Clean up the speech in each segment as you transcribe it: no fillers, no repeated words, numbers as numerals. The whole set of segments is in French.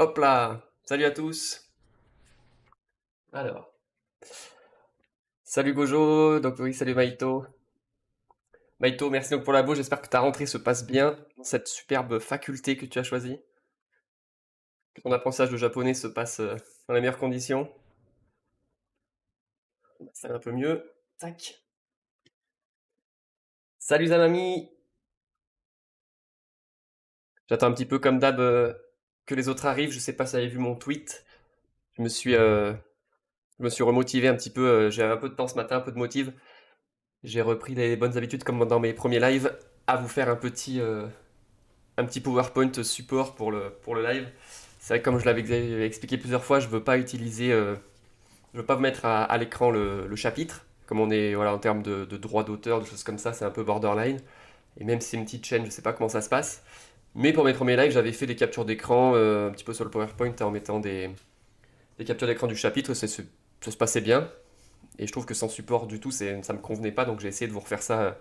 Hop là! Salut à tous! Alors, salut Gojo, donc oui, salut Maito. Maito, merci donc pour la bourse, j'espère que ta rentrée se passe bien dans cette superbe faculté que tu as choisie, que ton apprentissage de japonais se passe dans les meilleures conditions. Ça va un peu mieux. Tac. Salut Zamami! J'attends un petit peu comme d'hab que les autres arrivent, je sais pas si vous avez vu mon tweet. Je me suis, euh, je me suis remotivé un petit peu, j'ai un peu de temps ce matin, un peu de motive. J'ai repris les bonnes habitudes comme dans mes premiers lives, à vous faire un petit PowerPoint support pour le live. C'est vrai que comme je l'avais expliqué plusieurs fois, je veux pas vous mettre à l'écran le chapitre. Comme on est voilà, en termes de droit d'auteur, de choses comme ça, c'est un peu borderline. Et même si c'est une petite chaîne, je sais pas comment ça se passe. Mais pour mes premiers lives, j'avais fait des captures d'écran un petit peu sur le PowerPoint en mettant des captures d'écran du chapitre. Ça se passait bien. Et je trouve que sans support du tout, ça me convenait pas. Donc j'ai essayé de vous refaire ça.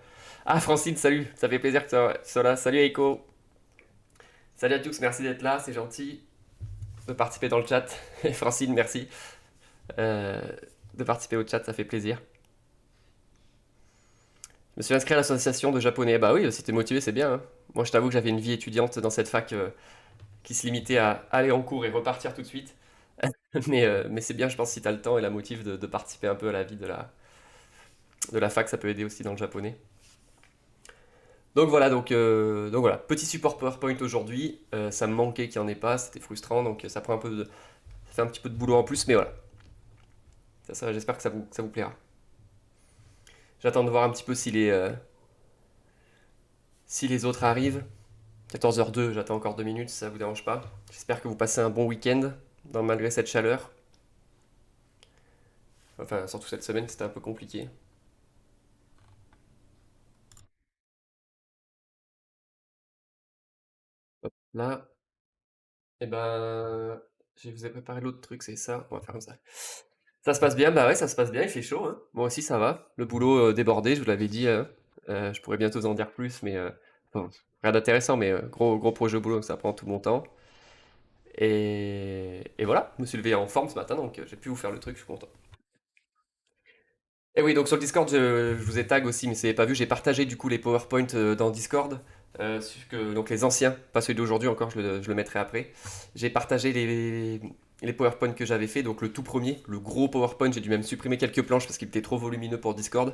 Ah, Francine, salut! Ça fait plaisir que tu sois là. Salut, Eiko! Salut à tous, merci d'être là, c'est gentil de participer dans le chat. Et Francine, merci euh, de participer au chat, ça fait plaisir. Je me suis inscrit à l'association de japonais. Bah oui, si t'es motivé, c'est bien, hein. Moi, je t'avoue que j'avais une vie étudiante dans cette fac qui se limitait à aller en cours et repartir tout de suite. Mais c'est bien, je pense, si t'as le temps et la motive de participer un peu à la vie de la fac, ça peut aider aussi dans le japonais. Donc voilà, petit support PowerPoint aujourd'hui. Ça me manquait qu'il n'y en ait pas, c'était frustrant, donc ça prend ça fait un petit peu de boulot en plus, mais voilà. J'espère que ça vous plaira. J'attends de voir un petit peu si les autres arrivent. 14h02, j'attends encore 2 minutes si ça vous dérange pas. J'espère que vous passez un bon week-end, malgré cette chaleur. Enfin, surtout cette semaine, c'était un peu compliqué. Hop, là, et ben, je vous ai préparé l'autre truc, c'est ça. On va faire comme ça. Ça se passe bien, bah ouais, ça se passe bien, il fait chaud, hein. Moi aussi, ça va. Le boulot débordé, je vous l'avais dit, hein. Je pourrais bientôt vous en dire plus, mais bon, rien d'intéressant, mais gros projet au boulot, donc ça prend tout mon temps. Et voilà, je me suis levé en forme ce matin, donc j'ai pu vous faire le truc, je suis content. Et oui, donc sur le Discord, je vous ai tag aussi, mais si vous n'avez pas vu, j'ai partagé du coup les PowerPoint dans Discord. Donc les anciens, pas celui d'aujourd'hui encore, je le mettrai après. J'ai partagé les PowerPoint que j'avais fait, donc le tout premier, le gros PowerPoint, j'ai dû même supprimer quelques planches parce qu'il était trop volumineux pour Discord.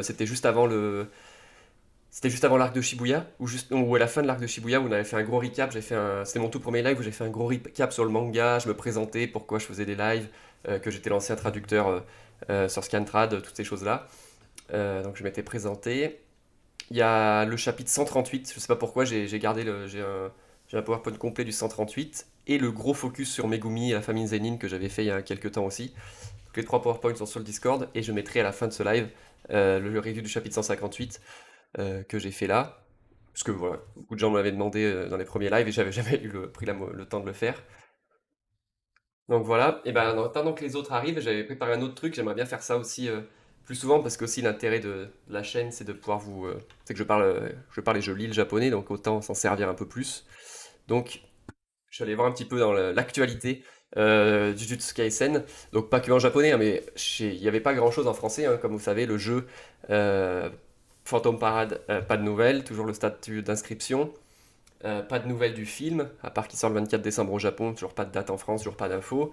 C'était juste avant l'arc de Shibuya, ou à la fin de l'arc de Shibuya, où on avait fait un gros recap. C'était mon tout premier live où j'ai fait un gros recap sur le manga, je me présentais, pourquoi je faisais des lives, que j'étais l'ancien traducteur sur Scantrad, toutes ces choses-là. Donc je m'étais présenté. Il y a le chapitre 138, je sais pas pourquoi, j'ai un PowerPoint complet du 138, et le gros focus sur Megumi et la famille Zenin que j'avais fait il y a quelques temps aussi. Donc les trois PowerPoints sont sur le Discord, et je mettrai à la fin de ce live le review du chapitre 158 que j'ai fait là. Parce que voilà, beaucoup de gens me l'avaient demandé dans les premiers lives et j'avais jamais pris le temps de le faire. Donc voilà, et ben en attendant que les autres arrivent, j'avais préparé un autre truc, j'aimerais bien faire ça aussi plus souvent parce que aussi l'intérêt de la chaîne c'est de pouvoir c'est que je parle et je lis le japonais donc autant s'en servir un peu plus. Donc je suis allé voir un petit peu dans l'actualité du Jujutsu Kaisen, donc pas que en japonais, hein, mais il n'y avait pas grand chose en français, hein, comme vous savez, le jeu euh, Phantom Parade, pas de nouvelles, toujours le statut d'inscription. Pas de nouvelles du film, à part qu'il sort le 24 décembre au Japon, toujours pas de date en France, toujours pas d'infos.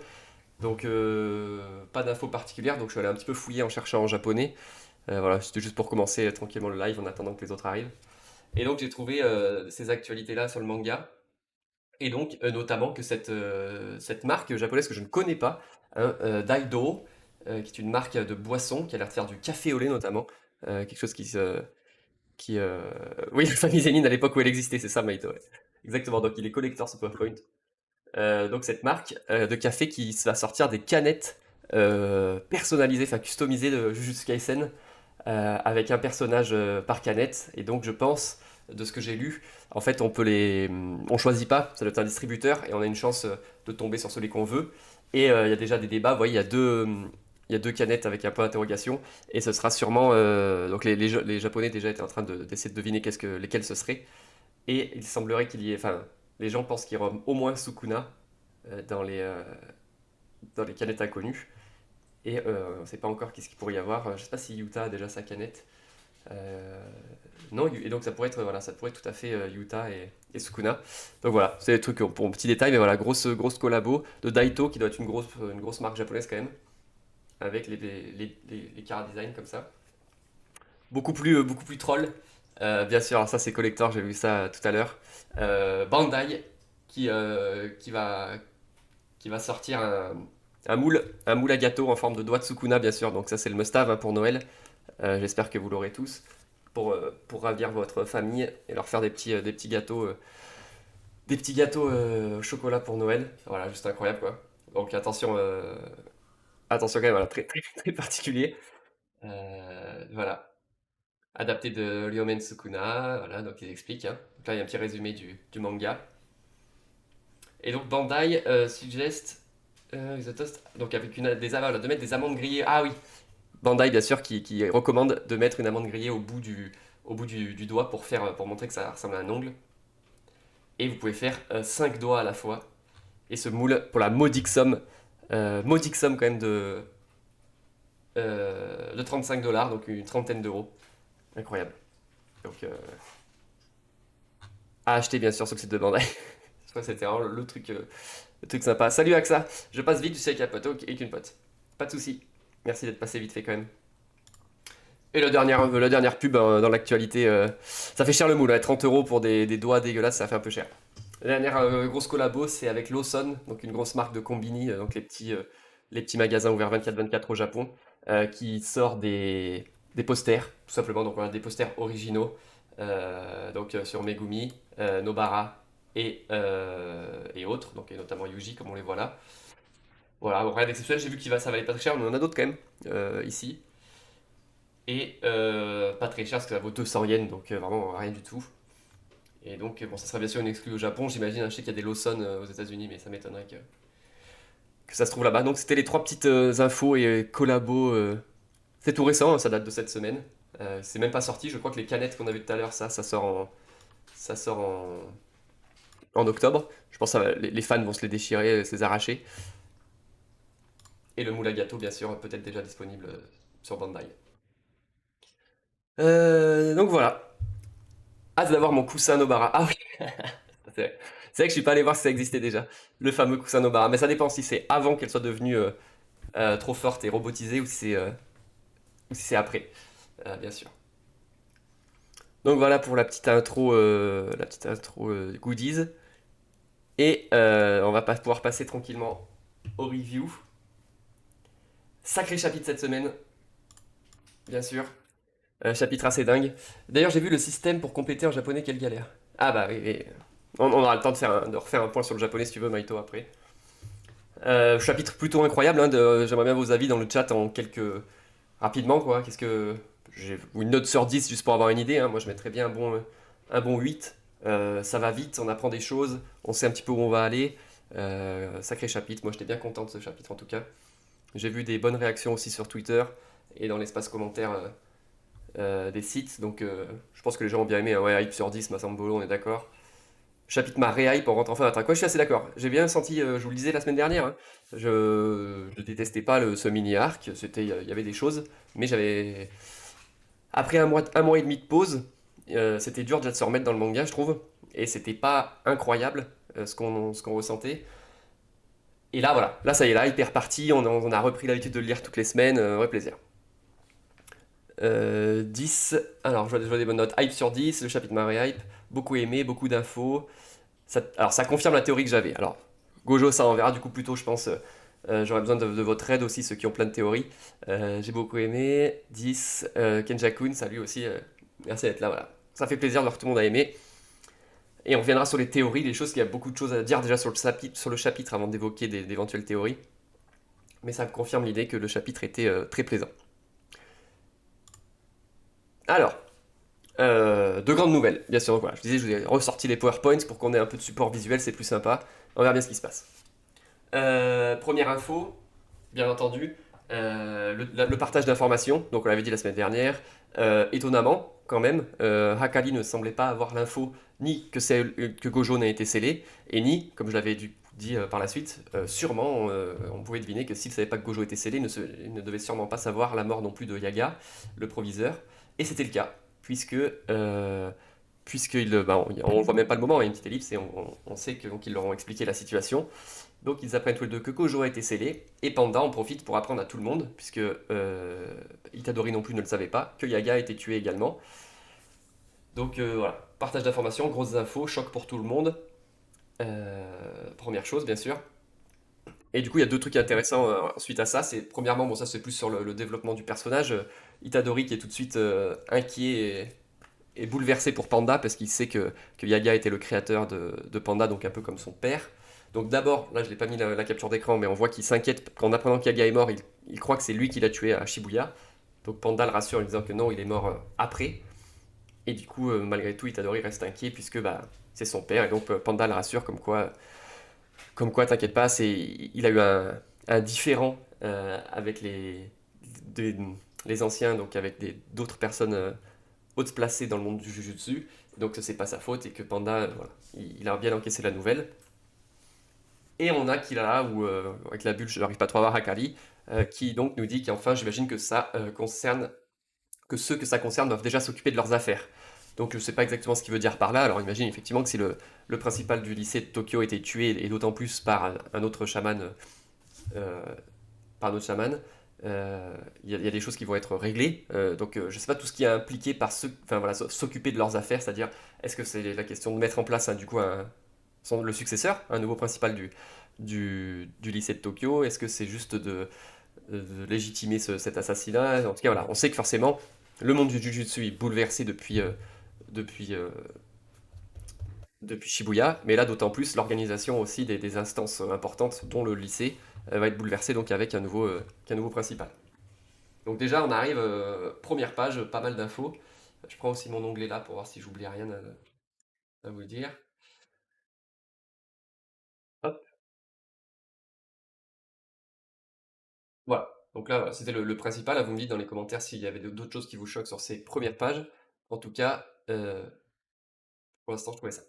Donc pas d'infos particulières, donc je suis allé un petit peu fouiller en cherchant en japonais. Voilà, c'était juste pour commencer tranquillement le live en attendant que les autres arrivent. Et donc j'ai trouvé ces actualités-là sur le manga. Et donc notamment que cette marque japonaise que je ne connais pas, hein, Daido, qui est une marque de boisson, qui a l'air de faire du café au lait notamment, quelque chose qui oui, la famille Zénine à l'époque où elle existait, c'est ça Maito, ouais. Exactement, donc il est collector ce PowerPoint. Donc cette marque de café qui va sortir des canettes personnalisées, enfin customisées de Jujutsu Kaisen avec un personnage par canette. Et donc je pense, de ce que j'ai lu, en fait on choisit pas, ça doit être un distributeur et on a une chance de tomber sur celui qu'on veut. Et il y a déjà des débats, vous voyez, il y a deux canettes avec un point d'interrogation et ce sera sûrement donc les Japonais déjà étaient en train d'essayer de deviner lesquels ce serait et il semblerait qu'il y ait enfin les gens pensent qu'il y aura au moins Sukuna dans dans les canettes inconnues. Et on ne sait pas encore qu'est-ce qu'il pourrait y avoir. Je ne sais pas si Utah a déjà sa canette. Euh, non, et donc ça pourrait être, voilà, ça pourrait être tout à fait Utah et Sukuna. Donc voilà, c'est des trucs pour un petit détail, mais voilà, grosse collabo de Daito qui doit être une grosse marque japonaise quand même, avec les Cara Design comme ça. Beaucoup plus troll. Bien sûr, alors ça c'est collector, j'ai vu ça tout à l'heure. Bandai qui, euh, qui va, qui va sortir un moule à gâteau en forme de doigt de Sukuna, bien sûr. Donc ça c'est le must-have hein, pour Noël. J'espère que vous l'aurez tous pour ravir votre famille et leur faire des petits gâteaux au chocolat pour Noël. Voilà, juste incroyable quoi. Donc attention quand même, voilà, très particulier. Voilà, adapté de Ryomen Sukuna, voilà, donc il explique. Hein. Donc là il y a un petit résumé du manga. Et donc Bandai suggest the toast, donc avec de mettre des amandes grillées. Ah oui, Bandai, bien sûr, qui recommande de mettre une amande grillée au bout du doigt pour montrer que ça ressemble à un ongle. Et vous pouvez faire 5 doigts à la fois. Et ce moule, pour la modique somme quand même de 35 $, donc une trentaine d'euros. Incroyable. Donc, à acheter, bien sûr, sur le site de Bandai. Je crois que c'était vraiment le truc sympa. Salut AXA, je passe vite, tu sais, avec un pote et qu'une pote. Pas de souci. Merci d'être passé vite fait quand même. Et la dernière pub dans l'actualité, ça fait cher le moule, ouais, 30 euros pour des doigts dégueulasses, ça fait un peu cher. La dernière grosse collabo, c'est avec Lawson, donc une grosse marque de combini, donc les petits magasins ouverts 24/24 au Japon, qui sort des posters, tout simplement, donc voilà, des posters originaux, sur Megumi, Nobara et autres, donc et notamment Yuji, comme on les voit là. Voilà, bon, rien d'exceptionnel, j'ai vu ça valait pas très cher, mais on en a d'autres quand même, ici. Et pas très cher parce que ça vaut 200 yens, donc vraiment rien du tout. Et donc, bon, ça sera bien sûr une exclue au Japon, j'imagine. Je sais qu'il y a des Lawson aux États-Unis, mais ça m'étonnerait que ça se trouve là-bas. Donc, c'était les trois petites infos et collabos. C'est tout récent, hein, ça date de cette semaine. C'est même pas sorti. Je crois que les canettes qu'on a vues tout à l'heure, ça sort en octobre. Je pense que les fans vont se les déchirer, se les arracher. Et le moule à gâteau, bien sûr, peut-être déjà disponible sur Bandai. Donc voilà. Hâte d'avoir mon coussin Nobara. Ah oui, c'est vrai. C'est vrai que je suis pas allé voir si ça existait déjà. Le fameux coussin Nobara. Mais ça dépend si c'est avant qu'elle soit devenue trop forte et robotisée ou si c'est après, bien sûr. Donc voilà pour la petite intro goodies. Et on va pas pouvoir passer tranquillement au review. Sacré chapitre cette semaine, bien sûr. Chapitre assez dingue. D'ailleurs, j'ai vu le système pour compléter en japonais, quelle galère. Ah bah oui, oui. On aura le temps de refaire un point sur le japonais si tu veux, Maito, après. Chapitre plutôt incroyable, hein, j'aimerais bien vos avis dans le chat en quelques... Rapidement, quoi. Ou une note sur 10 juste pour avoir une idée, hein. Moi, je mettrais bien un bon 8. Ça va vite, on apprend des choses, on sait un petit peu où on va aller. Sacré chapitre, moi j'étais bien content de ce chapitre en tout cas. J'ai vu des bonnes réactions aussi sur Twitter et dans l'espace commentaire des sites, donc je pense que les gens ont bien aimé, hein. Ouais, hype sur 10, Massambolo, on est d'accord. Chapitre m'a ré-hype en rentrant enfin dans quoi je suis assez d'accord. J'ai bien senti, je vous le disais la semaine dernière, hein, je détestais pas ce mini-arc, il y avait des choses, mais après un mois et demi de pause, c'était dur déjà de se remettre dans le manga, je trouve, et c'était pas incroyable ce qu'on ressentait. Et là, voilà, là ça y est, là, hyper parti, on a repris l'habitude de le lire toutes les semaines, vrai plaisir. 10, alors je vois des bonnes notes. Hype sur 10, le chapitre m'a hype, beaucoup aimé, beaucoup d'infos. Alors ça confirme la théorie que j'avais. Alors, Gojo, ça on verra du coup plus tôt, je pense. J'aurais besoin de votre aide aussi, ceux qui ont plein de théories. J'ai beaucoup aimé. 10, Kenja-kun, salut aussi. Merci d'être là, voilà. Ça fait plaisir de voir que tout le monde a aimé. Et on reviendra sur les théories, les choses, qu'il y a beaucoup de choses à dire déjà sur le chapitre avant d'évoquer d'éventuelles théories. Mais ça me confirme l'idée que le chapitre était très plaisant. Alors, deux grandes nouvelles, bien sûr. Donc voilà, je disais, je vous ai ressorti les PowerPoints pour qu'on ait un peu de support visuel, c'est plus sympa. On verra bien ce qui se passe. Première info, bien entendu, le partage d'informations. Donc on l'avait dit la semaine dernière. Étonnamment, quand même, Hakali ne semblait pas avoir l'info ni que Gojo n'a été scellé, et ni, comme je l'avais dit par la suite, sûrement, on pouvait deviner que s'il ne savait pas que Gojo était scellé, il ne devait sûrement pas savoir la mort non plus de Yaga, le proviseur. Et c'était le cas, on ne voit même pas le moment, il y a une petite ellipse et on sait qu'ils leur ont expliqué la situation. Donc ils apprennent tous les deux que Gojo a été scellé, et Panda en profite pour apprendre à tout le monde, puisque Itadori non plus ne le savait pas, que Yaga a été tué également. Donc voilà, partage d'informations, grosses infos, choc pour tout le monde. Première chose, bien sûr. Et du coup, il y a deux trucs intéressants suite à ça. C'est premièrement, bon, ça c'est plus sur le développement du personnage. Itadori qui est tout de suite inquiet et bouleversé pour Panda parce qu'il sait que Yaga était le créateur de Panda, donc un peu comme son père. Donc d'abord, là je l'ai pas mis la capture d'écran, mais on voit qu'il s'inquiète qu'en apprenant qu'Yaga est mort, il croit que c'est lui qui l'a tué à Shibuya. Donc Panda le rassure en lui disant que non, il est mort après. Et du coup, malgré tout, Itadori reste inquiet puisque bah, c'est son père. Et donc Panda le rassure comme quoi, t'inquiète pas, il a eu un différend avec des- les anciens, donc avec d'autres personnes hautes placées dans le monde du Jujutsu. Donc c'est pas sa faute et que Panda, voilà, il a bien encaissé la nouvelle. Et on a Kirara, ou avec la bulle, je n'arrive pas trop à voir Hakari, qui donc nous dit qu'enfin, j'imagine que ça concerne, que ceux que ça concerne doivent déjà s'occuper de leurs affaires. Donc je ne sais pas exactement ce qu'il veut dire par là. Alors imagine effectivement que si le principal du lycée de Tokyo était tué, et d'autant plus par un autre chaman, euh, il y a des choses qui vont être réglées. Donc je ne sais pas tout ce qui est impliqué par ceux, enfin voilà, s'occuper de leurs affaires, c'est-à-dire est-ce que c'est la question de mettre en place du coup le successeur, un nouveau principal du lycée de Tokyo. Est-ce que c'est juste de légitimer cet assassinat? En tout cas, voilà, on sait que forcément, le monde du Jujutsu est bouleversé depuis, euh, depuis Shibuya, mais là, d'autant plus, l'organisation aussi des instances importantes, dont le lycée, va être bouleversée donc avec un nouveau principal. Donc déjà, on arrive, première page, pas mal d'infos. Je prends aussi mon onglet là pour voir si j'oublie rien à vous dire. Hop, voilà. Donc là, voilà, c'était le principal. Là, vous me dites dans les commentaires s'il y avait d'autres choses qui vous choquent sur ces premières pages. En tout cas, pour l'instant, je trouvais ça.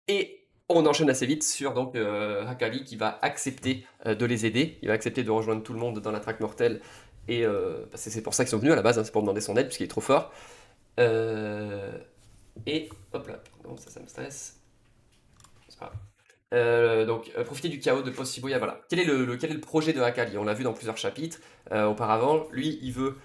Et on enchaîne assez vite sur donc Hakali qui va accepter de les aider. Il va accepter de rejoindre tout le monde dans la traque mortelle. Et c'est pour ça qu'ils sont venus à la base, hein, c'est pour demander son aide puisqu'il est trop fort. Euh, et hop là, pardon, ça me stresse. C'est pas grave. Donc, profiter du chaos de Post Shibuya, voilà. Quel est le projet de Hakali? On l'a vu dans plusieurs chapitres auparavant. Lui, il veut,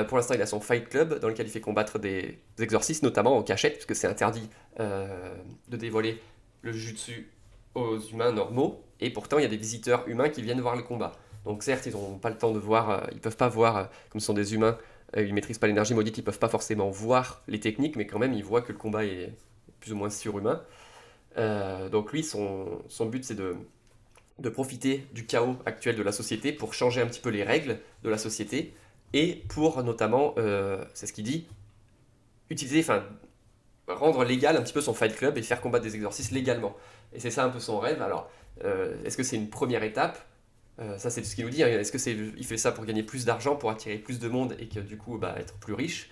pour l'instant, il a son Fight Club dans lequel il fait combattre des exorcistes, notamment en cachette, puisque c'est interdit de dévoiler le jutsu aux humains normaux. Et pourtant, il y a des visiteurs humains qui viennent voir le combat. Donc, certes, ils n'ont pas le temps de voir, ils peuvent pas voir, comme ce sont des humains, ils maîtrisent pas l'énergie maudite, ils peuvent pas forcément voir les techniques, mais quand même, ils voient que le combat est plus ou moins surhumain. Donc lui, son but, c'est de profiter du chaos actuel de la société pour changer un petit peu les règles de la société et pour notamment, c'est ce qu'il dit, utiliser, enfin, rendre légal un petit peu son Fight Club et faire combattre des exorcistes légalement. Et c'est ça un peu son rêve. Alors, est-ce que c'est une première étape? Ça, c'est ce qu'il nous dit, hein. Est-ce que il fait ça pour gagner plus d'argent, pour attirer plus de monde et que du coup, bah, être plus riche?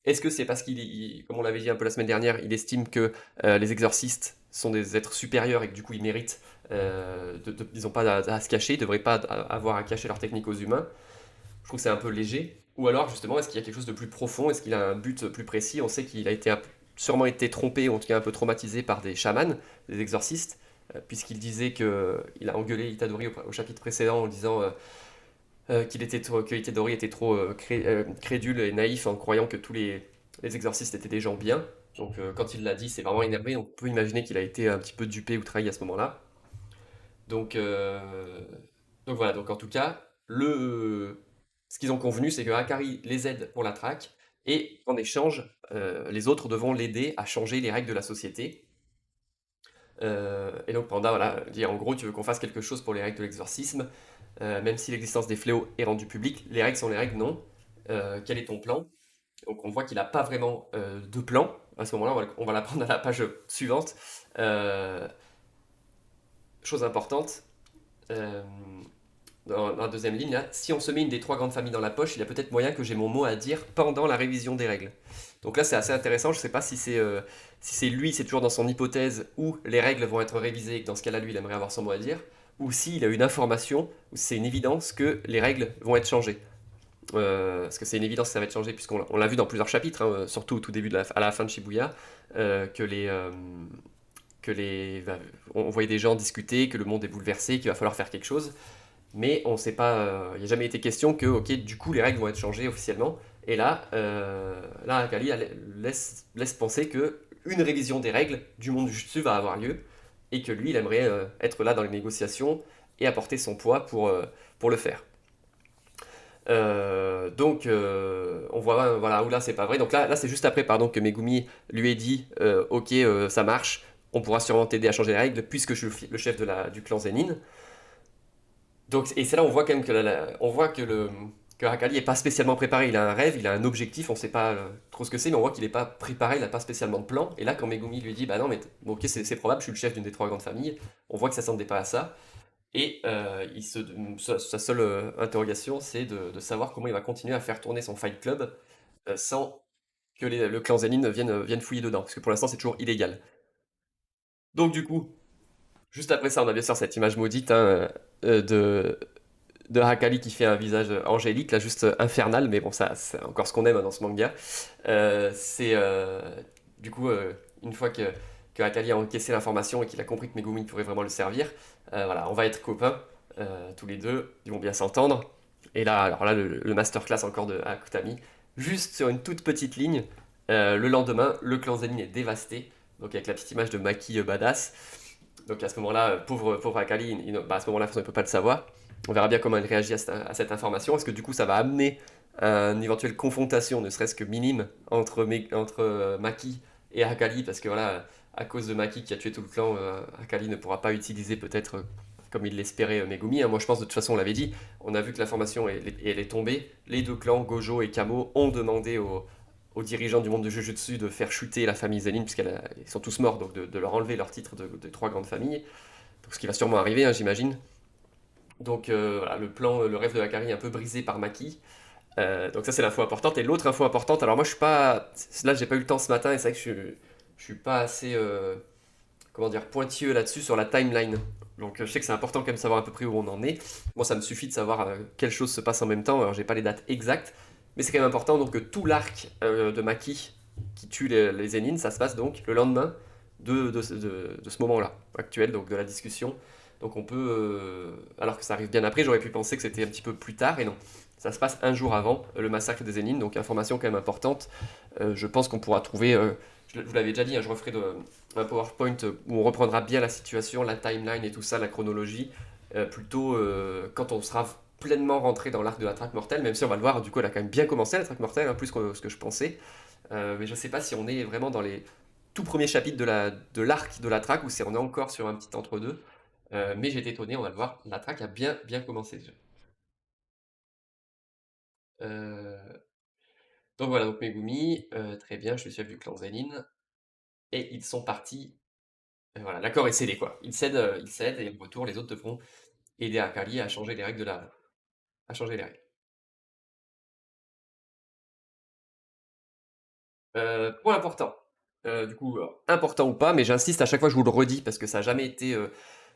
Est-ce que c'est parce comme on l'avait dit un peu la semaine dernière, il estime que les exorcistes sont des êtres supérieurs et que du coup ils méritent, ils n'ont pas à se cacher, ils ne devraient pas avoir à cacher leur technique aux humains? Je trouve que c'est un peu léger. Ou alors justement, est-ce qu'il y a quelque chose de plus profond? Est-ce qu'il a un but plus précis? On sait qu'il a sûrement été trompé, ou en tout cas un peu traumatisé par des chamans, des exorcistes, puisqu'il disait qu'il a engueulé Itadori au chapitre précédent en disant que Itadori était trop crédule et naïf en croyant que tous les exorcistes étaient des gens bien. Donc quand il l'a dit, c'est vraiment énervé. On peut imaginer qu'il a été un petit peu dupé ou trahi à ce moment-là. Donc, euh, donc voilà, donc en tout cas, ce qu'ils ont convenu, c'est que Akari les aide pour la traque, et en échange, les autres devront l'aider à changer les règles de la société. Et donc Panda, voilà, dit en gros, tu veux qu'on fasse quelque chose pour les règles de l'exorcisme, même si l'existence des fléaux est rendue publique, les règles sont les règles, non. Quel est ton plan? Donc on voit qu'il n'a pas vraiment de plan. À ce moment-là, on va l'apprendre à la page suivante. Euh, Chose importante, euh, dans la deuxième ligne, là, si on se met une des trois grandes familles dans la poche, il y a peut-être moyen que j'ai mon mot à dire pendant la révision des règles. Donc là, c'est assez intéressant. Je sais pas si c'est lui, c'est toujours dans son hypothèse où les règles vont être révisées et que dans ce cas-là, lui, il aimerait avoir son mot à dire, ou s'il a une information où c'est une évidence que les règles vont être changées. Parce que c'est une évidence que ça va être changé, puisqu'on l'a vu dans plusieurs chapitres, hein, surtout au tout début, à la fin de Shibuya, que on voyait des gens discuter, que le monde est bouleversé, qu'il va falloir faire quelque chose, mais on sait pas, il n'y a jamais été question que, ok, du coup, les règles vont être changées officiellement, et là Akali laisse penser que une révision des règles du monde du Jutsu va avoir lieu, et que lui, il aimerait être là dans les négociations et apporter son poids pour le faire. On voit voilà, où là c'est pas vrai. Donc là c'est juste après pardon, que Megumi lui ait dit ok, ça marche, on pourra sûrement t'aider à changer les règles puisque je suis le chef du clan Zenin. Donc, et c'est là on voit quand même on voit que Hakali est pas spécialement préparé. Il a un rêve, il a un objectif, on sait pas trop ce que c'est, mais on voit qu'il est pas préparé, il a pas spécialement de plan. Et là, quand Megumi lui dit bah non, mais bon, ok, c'est probable, je suis le chef d'une des trois grandes familles, on voit que ça s'en pas à ça. Et sa seule interrogation, c'est de savoir comment il va continuer à faire tourner son Fight Club sans que le clan Zenin vienne fouiller dedans, parce que pour l'instant c'est toujours illégal. Donc du coup, juste après ça, on a bien sûr cette image maudite hein, de Hakali qui fait un visage angélique, là juste infernal, mais bon, ça c'est encore ce qu'on aime hein, dans ce manga. C'est du coup, une fois que Hakali a encaissé l'information et qu'il a compris que Megumi pourrait vraiment le servir, voilà, on va être copains, tous les deux, ils vont bien s'entendre. Et là, alors là, le masterclass encore de Akutami, juste sur une toute petite ligne, le lendemain, le clan Zenin est dévasté, donc avec la petite image de Maki badass. Donc à ce moment-là, pauvre Akali, à ce moment-là, il ne peut pas le savoir. On verra bien comment il réagit à cette information. Est-ce que du coup ça va amener à une éventuelle confrontation, ne serait-ce que minime, entre Maki et Akali, parce que voilà, à cause de Maki qui a tué tout le clan, Akali ne pourra pas utiliser peut-être comme il l'espérait Megumi. Hein. Moi je pense de toute façon, on l'avait dit, on a vu que l'information elle est tombée. Les deux clans, Gojo et Kamo, ont demandé aux dirigeants du monde de Jujutsu de faire chuter la famille Zenin, puisqu'ils sont tous morts, donc de leur enlever leur titre de trois grandes familles. Donc, ce qui va sûrement arriver, hein, j'imagine. Donc voilà, le rêve de Akari est un peu brisé par Maki. Donc ça c'est l'info importante. Et l'autre info importante, alors moi je suis pas... Là j'ai pas eu le temps ce matin et c'est vrai que je suis pas assez comment dire, pointilleux là-dessus sur la timeline. Donc je sais que c'est important quand même de savoir à peu près où on en est. Moi ça me suffit de savoir quelle chose se passe en même temps, alors j'ai pas les dates exactes. Mais c'est quand même important donc que tout l'arc de Maki qui tue les Zenin, ça se passe donc le lendemain de ce moment-là, actuel, donc de la discussion. Donc on peut, alors que ça arrive bien après, j'aurais pu penser que c'était un petit peu plus tard, et non. Ça se passe un jour avant le massacre des Zénines, donc information quand même importante. Je pense qu'on pourra trouver, je vous l'avais déjà dit, hein, je referai un PowerPoint où on reprendra bien la situation, la timeline et tout ça, la chronologie, plutôt quand on sera pleinement rentré dans l'arc de la traque mortelle, même si on va le voir, du coup elle a quand même bien commencé la traque mortelle, hein, plus que ce que je pensais. Mais je sais pas si on est vraiment dans les tout premiers chapitres de l'arc de la traque ou si on est encore sur un petit entre-deux. Mais j'ai été étonné, on va le voir, la traque a bien commencé déjà. Euh, donc voilà, donc Megumi, très bien, je suis chef du clan Zenin, et ils sont partis. Voilà, l'accord est scellé quoi. Ils cèdent et en retour, les autres devront aider Akali à changer les règles à changer les règles. Point important. Du coup, important ou pas, mais j'insiste à chaque fois, je vous le redis parce que ça n'a jamais été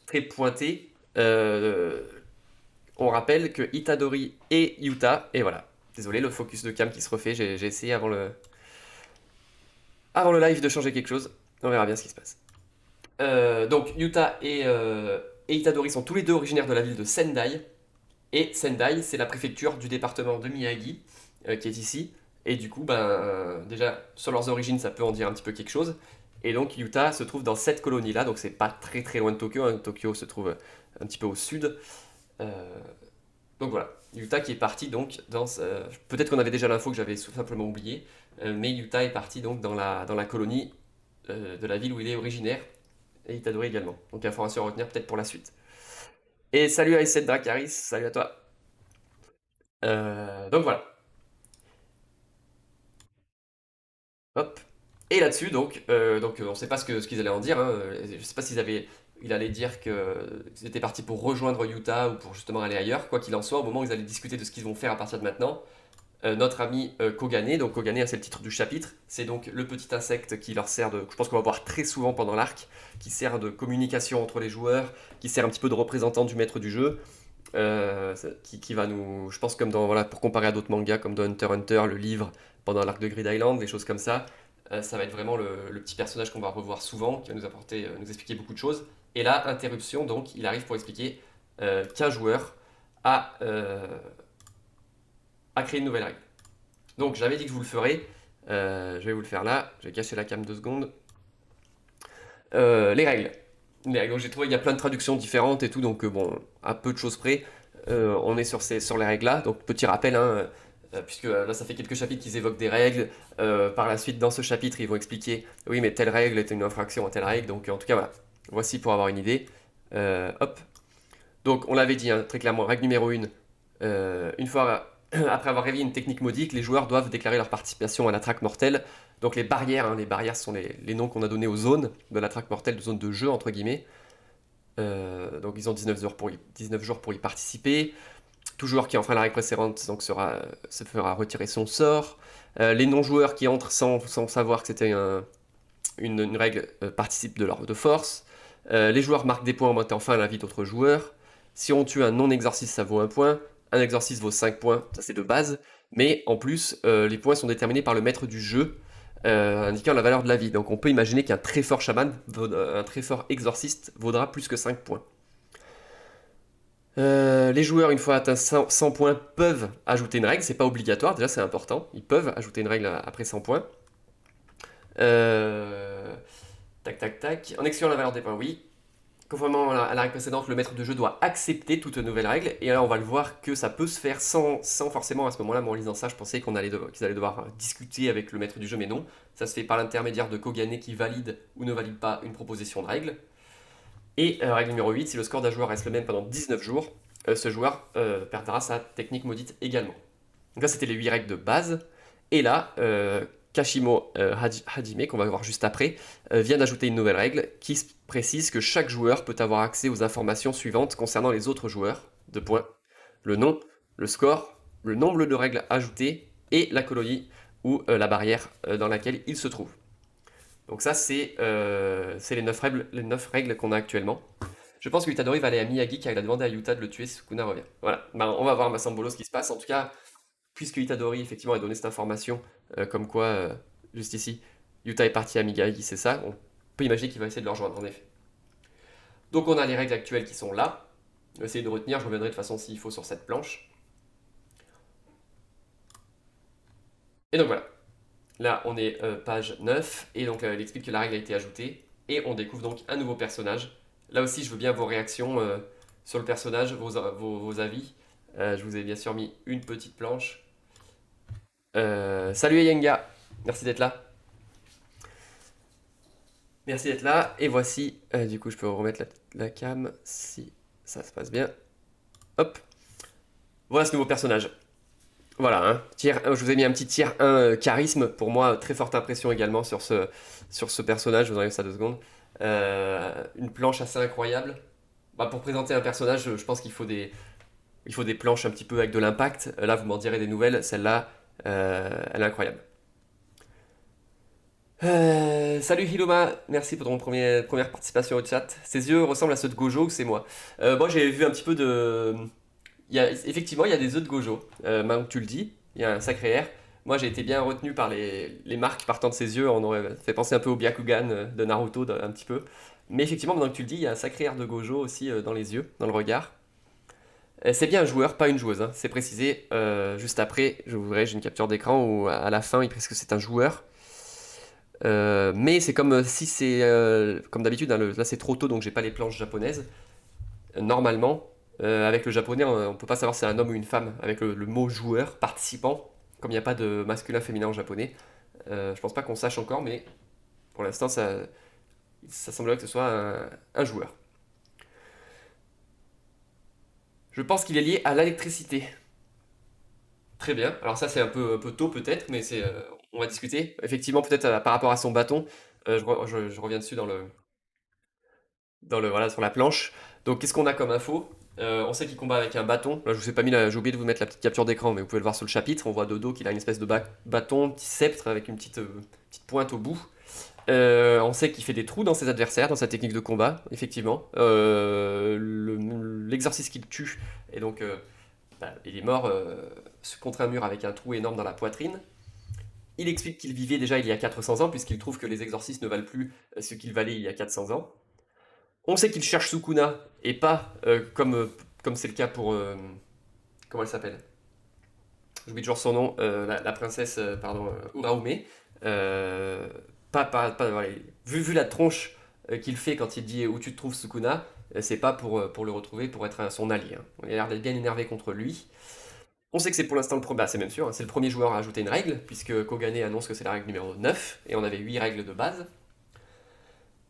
très pointé. On rappelle que Itadori et Yuta, et voilà, désolé, le focus de cam qui se refait, j'ai essayé avant le live de changer quelque chose. On verra bien ce qui se passe. Donc Yuta et Itadori sont tous les deux originaires de la ville de Sendai. Et Sendai, c'est la préfecture du département de Miyagi, qui est ici. Et du coup, déjà, sur leurs origines, ça peut en dire un petit peu quelque chose. Et donc Utah se trouve dans cette colonie-là, donc c'est pas très très loin de Tokyo. Hein. Tokyo se trouve un petit peu au sud. Euh, donc voilà, Utah qui est parti donc peut-être qu'on avait déjà l'info que j'avais simplement oublié, mais Utah est parti donc dans la colonie de la ville où il est originaire, et Itadori également. Donc information à retenir peut-être pour la suite. Et salut à Issei Dracaris, salut à toi. Donc voilà, hop. Et là-dessus on ne sait pas ce qu'ils allaient en dire. Hein. Je ne sais pas il allait dire qu'ils étaient partis pour rejoindre Utah ou pour justement aller ailleurs. Quoi qu'il en soit, au moment où ils allaient discuter de ce qu'ils vont faire à partir de maintenant, notre ami Kogané. Donc Kogané, hein, c'est le titre du chapitre. C'est donc le petit insecte qui leur sert de, je pense qu'on va voir très souvent pendant l'arc, qui sert de communication entre les joueurs, qui sert un petit peu de représentant du maître du jeu, qui va nous, je pense comme dans, voilà, pour comparer à d'autres mangas comme dans Hunter x Hunter, le livre pendant l'arc de Grid Island, des choses comme ça. Ça va être vraiment le petit personnage qu'on va revoir souvent, qui va nous apporter, nous expliquer beaucoup de choses. Et là, interruption, donc il arrive pour expliquer qu'un joueur a, a créé une nouvelle règle. Donc j'avais dit que je vous le ferai. Je vais vous le faire là. Je vais cacher la cam 2 secondes. Les règles. Les règles. Donc j'ai trouvé il y a plein de traductions différentes et tout, donc bon, à peu de choses près, on est sur les règles là. Donc petit rappel, hein, puisque là ça fait quelques chapitres qu'ils évoquent des règles. Par la suite, dans ce chapitre, ils vont expliquer, oui, mais telle règle était une infraction à telle règle. Donc en tout cas, voilà. Voici pour avoir une idée. Hop. Donc on l'avait dit, hein, très clairement, règle numéro 1. Une fois après avoir réveillé une technique modique, les joueurs doivent déclarer leur participation à la traque mortelle. Donc les barrières, hein, les barrières sont les noms qu'on a donnés aux zones de la traque mortelle, de zones de jeu entre guillemets. Donc ils ont 19 jours pour y participer. Tout joueur qui enfreint la règle précédente donc se fera retirer son sort. Les non-joueurs qui entrent sans savoir que c'était une règle participent de leur de force. Les joueurs marquent des points en montant enfin à la vie d'autres joueurs. Si on tue un non-exorciste, ça vaut 1 point. Un exorciste vaut 5 points, ça c'est de base. Mais en plus, les points sont déterminés par le maître du jeu, indiquant la valeur de la vie. Donc on peut imaginer qu'un très fort chaman, un très fort exorciste, vaudra plus que 5 points. Les joueurs, une fois atteints 100 points, peuvent ajouter une règle. C'est pas obligatoire, déjà c'est important. Ils peuvent ajouter une règle après 100 points. Tac, tac, tac. En excluant la valeur des points, oui. Conformément à la règle précédente, le maître de jeu doit accepter toute nouvelle règle. Et là, on va le voir que ça peut se faire sans forcément, à ce moment-là, moi en lisant ça, je pensais qu'ils allaient devoir discuter avec le maître du jeu, mais non. Ça se fait par l'intermédiaire de Kogané qui valide ou ne valide pas une proposition de règle. Et règle numéro 8, si le score d'un joueur reste le même pendant 19 jours, ce joueur perdra sa technique maudite également. Donc là, c'était les 8 règles de base. Et là, Kashimo Hajime, qu'on va voir juste après, vient d'ajouter une nouvelle règle qui précise que chaque joueur peut avoir accès aux informations suivantes concernant les autres joueurs. 2 points. Le nom, le score, le nombre de règles ajoutées et la colonie ou la barrière dans laquelle il se trouve. Donc ça, c'est les 9 règles qu'on a actuellement. Je pense que Itadori va aller à Miyagi car il a demandé à Yuta de le tuer si Sukuna revient. Voilà, ben, on va voir Masambolo ce qui se passe. En tout cas, puisque Itadori effectivement a donné cette information, comme quoi, juste ici, Yuta est parti à Miyagi, c'est ça, on peut imaginer qu'il va essayer de le rejoindre en effet. Donc on a les règles actuelles qui sont là. On va essayer de retenir, je reviendrai de toute façon s'il faut sur cette planche. Et donc voilà, là on est page 9, et donc elle explique que la règle a été ajoutée, et on découvre donc un nouveau personnage. Là aussi je veux bien vos réactions sur le personnage, vos avis. Je vous ai bien sûr mis une petite planche. Salut Yenga, merci d'être là. Merci d'être là. Et voici, du coup, je peux remettre la cam si ça se passe bien. Hop. Voilà ce nouveau personnage. Voilà, hein. Je vous ai mis un petit tiers 1 charisme. Pour moi, très forte impression également sur ce personnage. Je vous enlève ça 2 secondes. Une planche assez incroyable. Bah, pour présenter un personnage, je pense il faut des planches un petit peu avec de l'impact. Là, vous m'en direz des nouvelles. Celle-là, elle est incroyable. Salut Hiloma, merci pour ton première participation au chat. Ses yeux ressemblent à ceux de Gojo ou c'est moi? Moi j'ai vu un petit peu de... effectivement, il y a des œufs de Gojo. Maintenant que tu le dis, il y a un sacré air. Moi j'ai été bien retenu par les marques partant de ses yeux. On aurait fait penser un peu au Byakugan de Naruto un petit peu. Mais effectivement, maintenant que tu le dis, il y a un sacré air de Gojo aussi dans les yeux, dans le regard. C'est bien un joueur, pas une joueuse, hein. C'est précisé. Juste après, j'ai une capture d'écran où à la fin il précise que c'est un joueur. Mais c'est comme si c'est comme d'habitude, hein, là c'est trop tôt donc j'ai pas les planches japonaises. Normalement, avec le japonais, on peut pas savoir si c'est un homme ou une femme avec le mot joueur, participant, comme il n'y a pas de masculin féminin en japonais. Je pense pas qu'on sache encore, mais pour l'instant ça semblerait que ce soit un joueur. Je pense qu'il est lié à l'électricité. Très bien. Alors ça c'est un peu tôt peut-être, mais on va discuter. Effectivement, peut-être par rapport à son bâton, je reviens dessus voilà, sur la planche. Donc qu'est-ce qu'on a comme info? On sait qu'il combat avec un bâton. Là, je vous ai pas mis j'ai oublié de vous mettre la petite capture d'écran, mais vous pouvez le voir sur le chapitre. On voit de dos qu'il a une espèce de bâton, petit sceptre avec une petite pointe au bout. On sait qu'il fait des trous dans ses adversaires, dans sa technique de combat, effectivement. L'exorcisme qu'il tue, et donc il est mort contre un mur avec un trou énorme dans la poitrine. Il explique qu'il vivait déjà il y a 400 ans, puisqu'il trouve que les exorcistes ne valent plus ce qu'ils valaient il y a 400 ans. On sait qu'il cherche Sukuna, et pas comme c'est le cas pour... comment elle s'appelle? J'oublie toujours son nom, la princesse, Uraume. Euh, voilà, vu la tronche qu'il fait quand il dit où tu te trouves Sukuna, c'est pas pour le retrouver, pour être son allié, hein. Il a l'air d'être bien énervé contre lui. On sait que c'est pour l'instant le premier, c'est même sûr, hein, c'est le premier joueur à ajouter une règle, puisque Kogane annonce que c'est la règle numéro 9, et on avait 8 règles de base.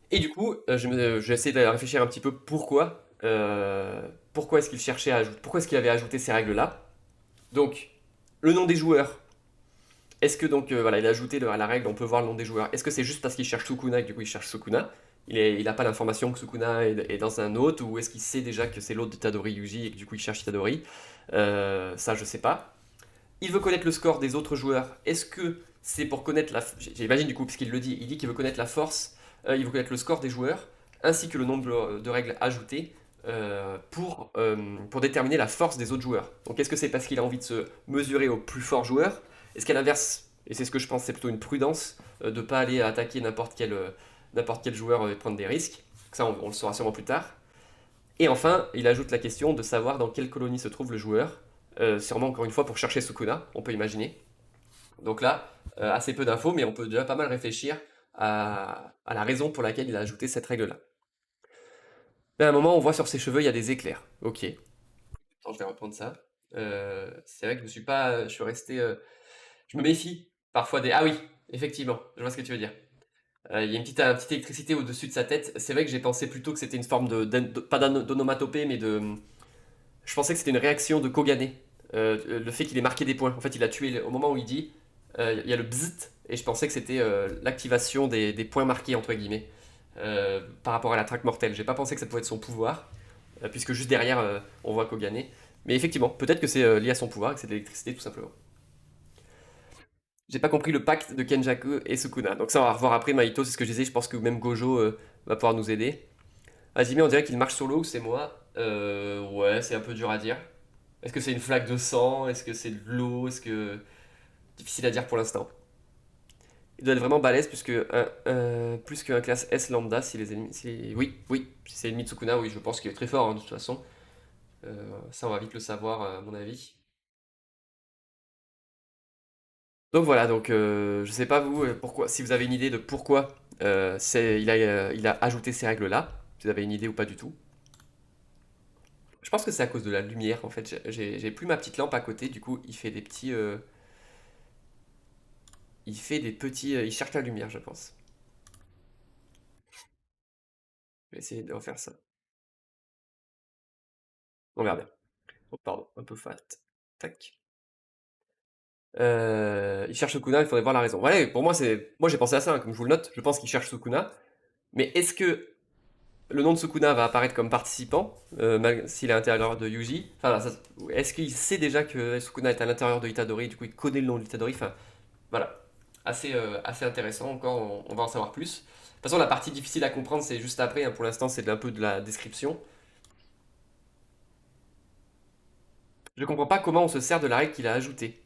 Et du coup, j'ai essayé de réfléchir un petit peu pourquoi est-ce qu'il cherchait à ajouter, pourquoi est-ce qu'il avait ajouté ces règles-là. Donc, le nom des joueurs. Est-ce que donc, voilà, il a ajouté à la règle, on peut voir le nom des joueurs. Est-ce que c'est juste parce qu'il cherche Sukuna et que du coup il cherche Sukuna? Il n'a pas l'information que Sukuna est dans un autre, ou est-ce qu'il sait déjà que c'est l'autre d'Itadori Yuji et que du coup il cherche Itadori? Ça, je sais pas. Il veut connaître le score des autres joueurs. Est-ce que c'est pour connaître la... J'imagine du coup, puisqu'il le dit, il dit qu'il veut connaître la force, il veut connaître le score des joueurs, ainsi que le nombre de règles ajoutées pour déterminer la force des autres joueurs. Donc est-ce que c'est parce qu'il a envie de se mesurer au plus fort joueur? Est-ce qu'à l'inverse, et c'est ce que je pense, c'est plutôt une prudence de ne pas aller attaquer n'importe quel joueur et prendre des risques? Ça, on le saura sûrement plus tard. Et enfin, il ajoute la question de savoir dans quelle colonie se trouve le joueur, sûrement encore une fois pour chercher Sukuna, on peut imaginer. Donc là, assez peu d'infos, mais on peut déjà pas mal réfléchir à la raison pour laquelle il a ajouté cette règle-là. Là, à un moment, on voit sur ses cheveux, il y a des éclairs. Ok. Attends, je vais reprendre ça. C'est vrai que je me suis pas... Je suis resté... je me méfie parfois des... Ah oui, effectivement, je vois ce que tu veux dire. Il y a une petite électricité au-dessus de sa tête. C'est vrai que j'ai pensé plutôt que c'était une forme pas d'onomatopée, mais de... Je pensais que c'était une réaction de Kogane. Le fait qu'il ait marqué des points. En fait, il a tué au moment où il dit, il y a le bzzzt, et je pensais que c'était l'activation des points marqués, entre guillemets, par rapport à la traque mortelle. J'ai pas pensé que ça pouvait être son pouvoir, puisque juste derrière, on voit Kogane. Mais effectivement, peut-être que c'est lié à son pouvoir, que c'est de l'électricité tout simplement. J'ai pas compris le pacte de Kenjaku et Sukuna. Donc ça, on va revoir après. Maito, c'est ce que je disais. Je pense que même Gojo va pouvoir nous aider. Azimi, on dirait qu'il marche sur l'eau ou c'est moi? Ouais, c'est un peu dur à dire. Est-ce que c'est une flaque de sang? Est-ce que c'est de l'eau? Est-ce que... Difficile à dire pour l'instant. Il doit être vraiment balèze plus qu'un classe S lambda si les ennemis... Oui, oui, si c'est l'ennemi de Sukuna, oui, je pense qu'il est très fort, hein, de toute façon. Ça, on va vite le savoir, à mon avis. Donc voilà, donc je sais pas vous, pourquoi, si vous avez une idée de pourquoi il a ajouté ces règles-là, si vous avez une idée ou pas du tout. Je pense que c'est à cause de la lumière, en fait. J'ai plus ma petite lampe à côté, du coup, il fait des petits... il fait des petits... il cherche la lumière, je pense. Je vais essayer de refaire ça. On verra bien. Oh, pardon, un peu fat. Tac. Il cherche Sukuna, il faudrait voir la raison. Voilà, pour moi, moi j'ai pensé à ça, hein, comme je vous le note. Je pense qu'il cherche Sukuna. Mais est-ce que le nom de Sukuna va apparaître comme participant, s'il est à l'intérieur de Yuji? Enfin, est-ce qu'il sait déjà que Sukuna est à l'intérieur de Itadori, du coup il connaît le nom de Itadori? Enfin, voilà. Assez intéressant encore, on va en savoir plus. De toute façon, la partie difficile à comprendre, c'est juste après, hein. Pour l'instant, c'est un peu de la description. Je comprends pas comment on se sert de la règle qu'il a ajoutée.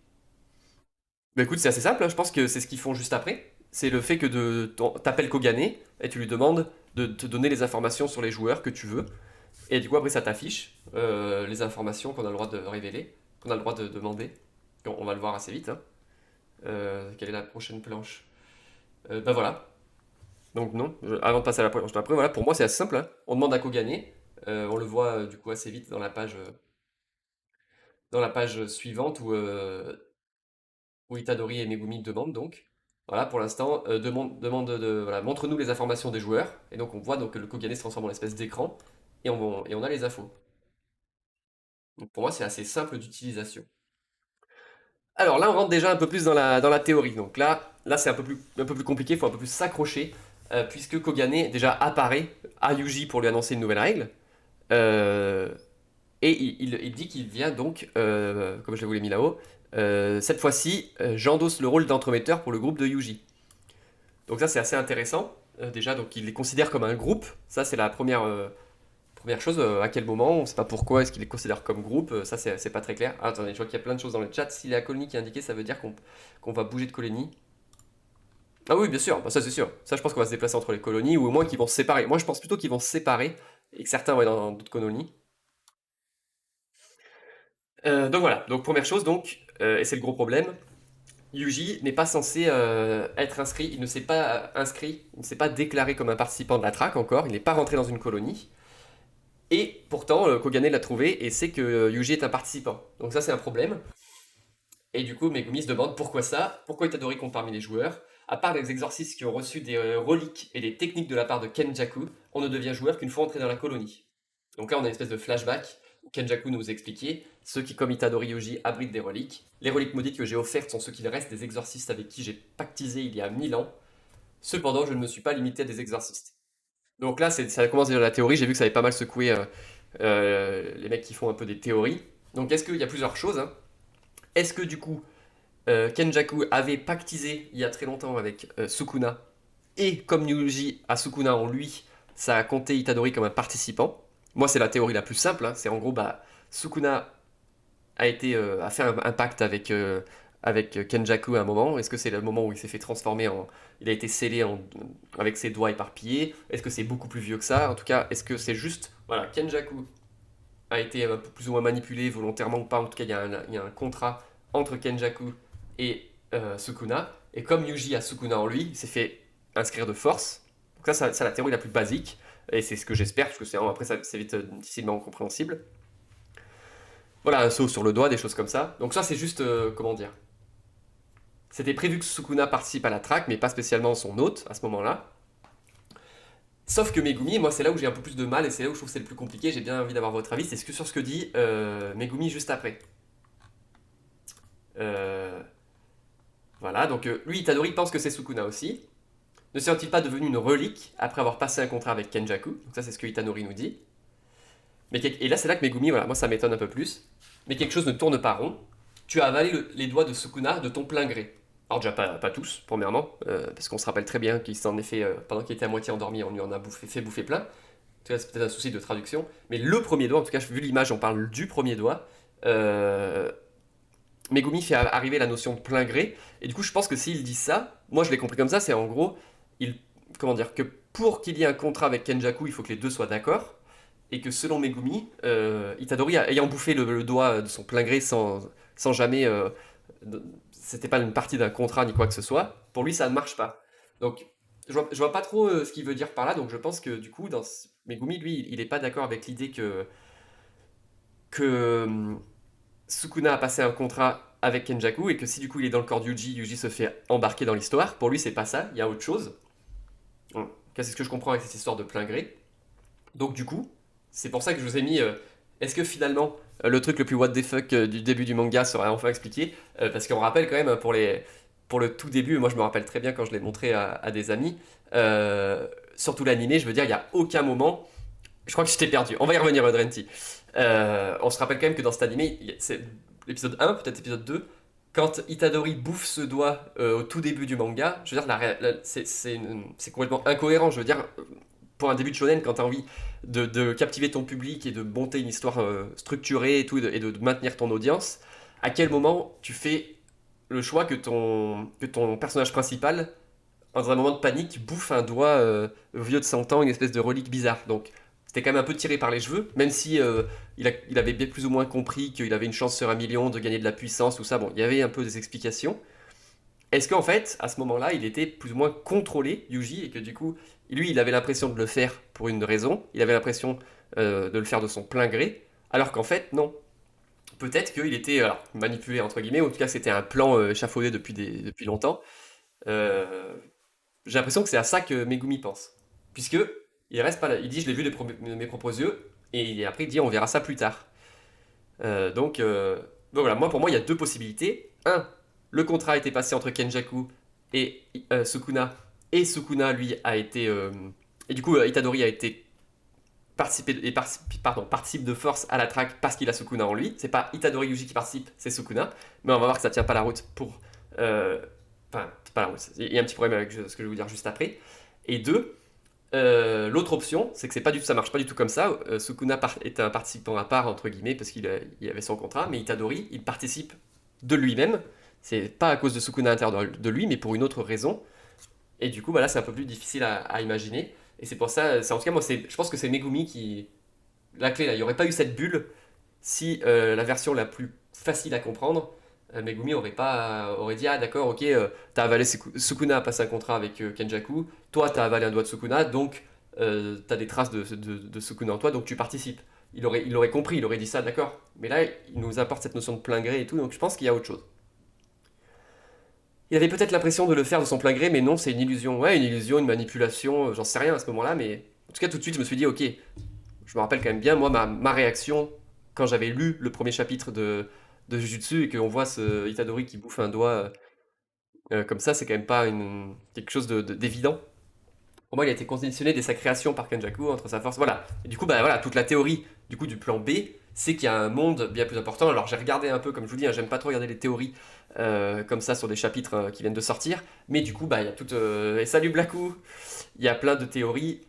Bah écoute, c'est assez simple, hein. Je pense que c'est ce qu'ils font juste après. C'est le fait que t'appelles Kogane et tu lui demandes de te donner les informations sur les joueurs que tu veux. Et du coup, après, ça t'affiche les informations qu'on a le droit de révéler, qu'on a le droit de demander. On va le voir assez vite, hein. Quelle est la prochaine planche? Bah voilà. Donc non, avant de passer à la planche d'après, voilà, pour moi c'est assez simple, hein. On demande à Kogane, on le voit du coup assez vite dans la page suivante où Itadori et Megumi demandent donc. Voilà, pour l'instant, voilà, montre-nous les informations des joueurs. Et donc on voit donc que le Kogane se transforme en espèce d'écran et on a les infos. Donc pour moi c'est assez simple d'utilisation. Alors là on rentre déjà un peu plus dans la théorie. Donc là c'est un peu plus compliqué, il faut un peu plus s'accrocher. Puisque Kogane déjà apparaît à Yuji pour lui annoncer une nouvelle règle. Euh, Et il dit qu'il vient donc, comme je vous l'ai mis là-haut, cette fois-ci, j'endosse le rôle d'entremetteur pour le groupe de Yuji. Donc ça c'est assez intéressant. Déjà, donc il les considère comme un groupe. Ça c'est la première chose. À quel moment, on ne sait pas pourquoi est-ce qu'il les considère comme groupe. Ça c'est pas très clair. Ah, attendez, je vois qu'il y a plein de choses dans le chat. S'il y a la colonie qui est indiquée, ça veut dire qu'on va bouger de colonie. Ah oui, bien sûr, bah, ça c'est sûr. Ça je pense qu'on va se déplacer entre les colonies ou au moins qu'ils vont se séparer. Moi je pense plutôt qu'ils vont se séparer et que certains vont aller dans d'autres colonies. Donc voilà, donc première chose, donc, et c'est le gros problème, Yuji n'est pas censé être inscrit, il ne s'est pas inscrit, il ne s'est pas déclaré comme un participant de la traque encore, il n'est pas rentré dans une colonie, et pourtant Kogane l'a trouvé et sait que Yuji est un participant. Donc ça c'est un problème, et du coup Megumi se demande pourquoi ça, pourquoi Itadori compte parmi les joueurs, à part les exorcistes qui ont reçu des reliques et des techniques de la part de Kenjaku, on ne devient joueur qu'une fois entré dans la colonie. Donc là on a une espèce de flashback où Kenjaku nous expliquait ceux qui comme Itadori Yuji abritent des reliques. Les reliques maudites que j'ai offertes sont ceux qu'il reste des exorcistes avec qui j'ai pactisé il y a 1000 ans. Cependant je ne me suis pas limité à des exorcistes. Donc là ça commence déjà la théorie, j'ai vu que ça avait pas mal secoué les mecs qui font un peu des théories. Donc est-ce qu'il y a plusieurs choses hein. Est-ce que du coup Kenjaku avait pactisé il y a très longtemps avec Sukuna, et comme Yuji a Sukuna en lui, ça a compté Itadori comme un participant. Moi, c'est la théorie la plus simple, hein. C'est en gros, bah, Sukuna a fait un pacte avec Kenjaku à un moment. Est-ce que c'est le moment où il s'est fait transformer en. Il a été scellé avec ses doigts éparpillés? Est-ce que c'est beaucoup plus vieux que ça? En tout cas, est-ce que c'est juste. Voilà, Kenjaku a été un peu plus ou moins manipulé, volontairement ou pas. En tout cas, il y a un contrat entre Kenjaku et Sukuna. Et comme Yuji a Sukuna en lui, il s'est fait inscrire de force. Donc ça, c'est la théorie la plus basique. Et c'est ce que j'espère, parce que après, c'est vite difficilement compréhensible. Voilà, un saut sur le doigt, des choses comme ça. Donc ça, c'est juste, comment dire. C'était prévu que Sukuna participe à la traque, mais pas spécialement son hôte à ce moment-là. Sauf que Megumi, moi c'est là où j'ai un peu plus de mal et c'est là où je trouve que c'est le plus compliqué, j'ai bien envie d'avoir votre avis, c'est sur ce que dit Megumi juste après. Euh, voilà, donc lui Itadori pense que c'est Sukuna aussi. Ne serait-il pas devenu une relique après avoir passé un contrat avec Kenjaku? Donc ça c'est ce que Itanori nous dit. Et là c'est là que Megumi, voilà, moi ça m'étonne un peu plus. Mais quelque chose ne tourne pas rond. Tu as avalé les doigts de Sukuna de ton plein gré. Alors déjà pas tous, premièrement, parce qu'on se rappelle très bien qu'il s'en est fait, pendant qu'il était à moitié endormi, on lui en a fait bouffer plein. En tout cas, c'est peut-être un souci de traduction. Mais le premier doigt, en tout cas, vu l'image, on parle du premier doigt. Megumi fait arriver la notion de plein gré. Et du coup, je pense que s'il dit ça, moi je l'ai compris comme ça, c'est en gros, il, comment dire, que pour qu'il y ait un contrat avec Kenjaku, il faut que les deux soient d'accord. Et que selon Megumi, Itadori, ayant bouffé le doigt de son plein gré sans jamais. C'était pas une partie d'un contrat ni quoi que ce soit, pour lui ça ne marche pas. Donc je vois pas trop ce qu'il veut dire par là, donc je pense que du coup, Megumi, lui, il est pas d'accord avec l'idée que Sukuna a passé un contrat avec Kenjaku et que si du coup il est dans le corps de Yuji, Yuji se fait embarquer dans l'histoire. Pour lui, c'est pas ça, il y a autre chose. Bon, c'est ce que je comprends avec cette histoire de plein gré. Donc du coup, c'est pour ça que je vous ai mis. Est-ce que finalement le truc le plus what the fuck du début du manga sera enfin expliqué? Parce qu'on rappelle quand même pour le tout début, moi je me rappelle très bien quand je l'ai montré à des amis, surtout l'animé, je veux dire, il n'y a aucun moment. Je crois que je t'ai perdu. On va y revenir, Drenti. On se rappelle quand même que dans cet animé, c'est l'épisode 1, peut-être l'épisode 2, quand Itadori bouffe ce doigt au tout début du manga, je veux dire, c'est complètement incohérent. Je veux dire, pour un début de shonen, quand tu as envie de captiver ton public et de monter une histoire structurée et tout, et de maintenir ton audience, à quel moment tu fais le choix que ton personnage principal, dans un moment de panique, bouffe un doigt vieux de 100 ans, une espèce de relique bizarre. Donc c'était quand même un peu tiré par les cheveux, même si il avait bien plus ou moins compris qu'il avait une chance sur un million de gagner de la puissance, tout ça. Bon, il y avait un peu des explications. Est-ce qu'en fait, à ce moment-là, il était plus ou moins contrôlé, Yuji, et que du coup, lui, il avait l'impression de le faire pour une raison, il avait l'impression de le faire de son plein gré, alors qu'en fait, non. Peut-être qu'il était alors, manipulé, entre guillemets, ou en tout cas, c'était un plan échafaudé depuis longtemps. Euh, j'ai l'impression que c'est à ça que Megumi pense. Puisque, il reste pas là. Il dit, je l'ai vu de mes propres yeux, et après, il dit, on verra ça plus tard. Donc voilà, pour moi, il y a deux possibilités. Un, le contrat a été passé entre Kenjaku et Sukuna, et Sukuna, lui, a été. Et du coup, Itadori a été participe de force à la track parce qu'il a Sukuna en lui. C'est pas Itadori Yuji qui participe, c'est Sukuna. Mais on va voir que ça tient pas la route pour. euh, Enfin, c'est pas la route. Il y a un petit problème avec ce que je vais vous dire juste après. Et deux, l'autre option, c'est que c'est pas du tout, ça marche pas du tout comme ça. Sukuna est un participant à part, entre guillemets, parce il avait son contrat, mais Itadori, il participe de lui-même. C'est pas à cause de Sukuna à l'intérieur de lui, mais pour une autre raison. Et du coup, bah là, c'est un peu plus difficile à imaginer. Et c'est pour ça, en tout cas, moi, je pense que c'est Megumi qui. La clé, là, il n'y aurait pas eu cette bulle si la version la plus facile à comprendre, Megumi aurait dit, ah d'accord, ok, t'as avalé Sukuna a passé un contrat avec Kenjaku, toi t'as avalé un doigt de Sukuna, donc t'as des traces de Sukuna en toi, donc tu participes. Il aurait compris, il aurait dit ça, d'accord. Mais là, il nous apporte cette notion de plein gré et tout, donc je pense qu'il y a autre chose. Il avait peut-être l'impression de le faire de son plein gré, mais non, c'est une illusion. Ouais, une illusion, une manipulation, j'en sais rien à ce moment-là, mais en tout cas, tout de suite, je me suis dit, ok, je me rappelle quand même bien, moi, ma réaction quand j'avais lu le premier chapitre de Jujutsu et qu'on voit ce Itadori qui bouffe un doigt comme ça, c'est quand même pas quelque chose d'évident. Pour moi, il a été conditionné dès sa création par Kenjaku entre sa force. Voilà. Et du coup, bah voilà, toute la théorie du plan B, c'est qu'il y a un monde bien plus important. Alors j'ai regardé un peu, comme je vous dis, hein, j'aime pas trop regarder les théories comme ça sur des chapitres qui viennent de sortir. Mais du coup, bah il y a toute. Et salut Blackou. Il y a plein de théories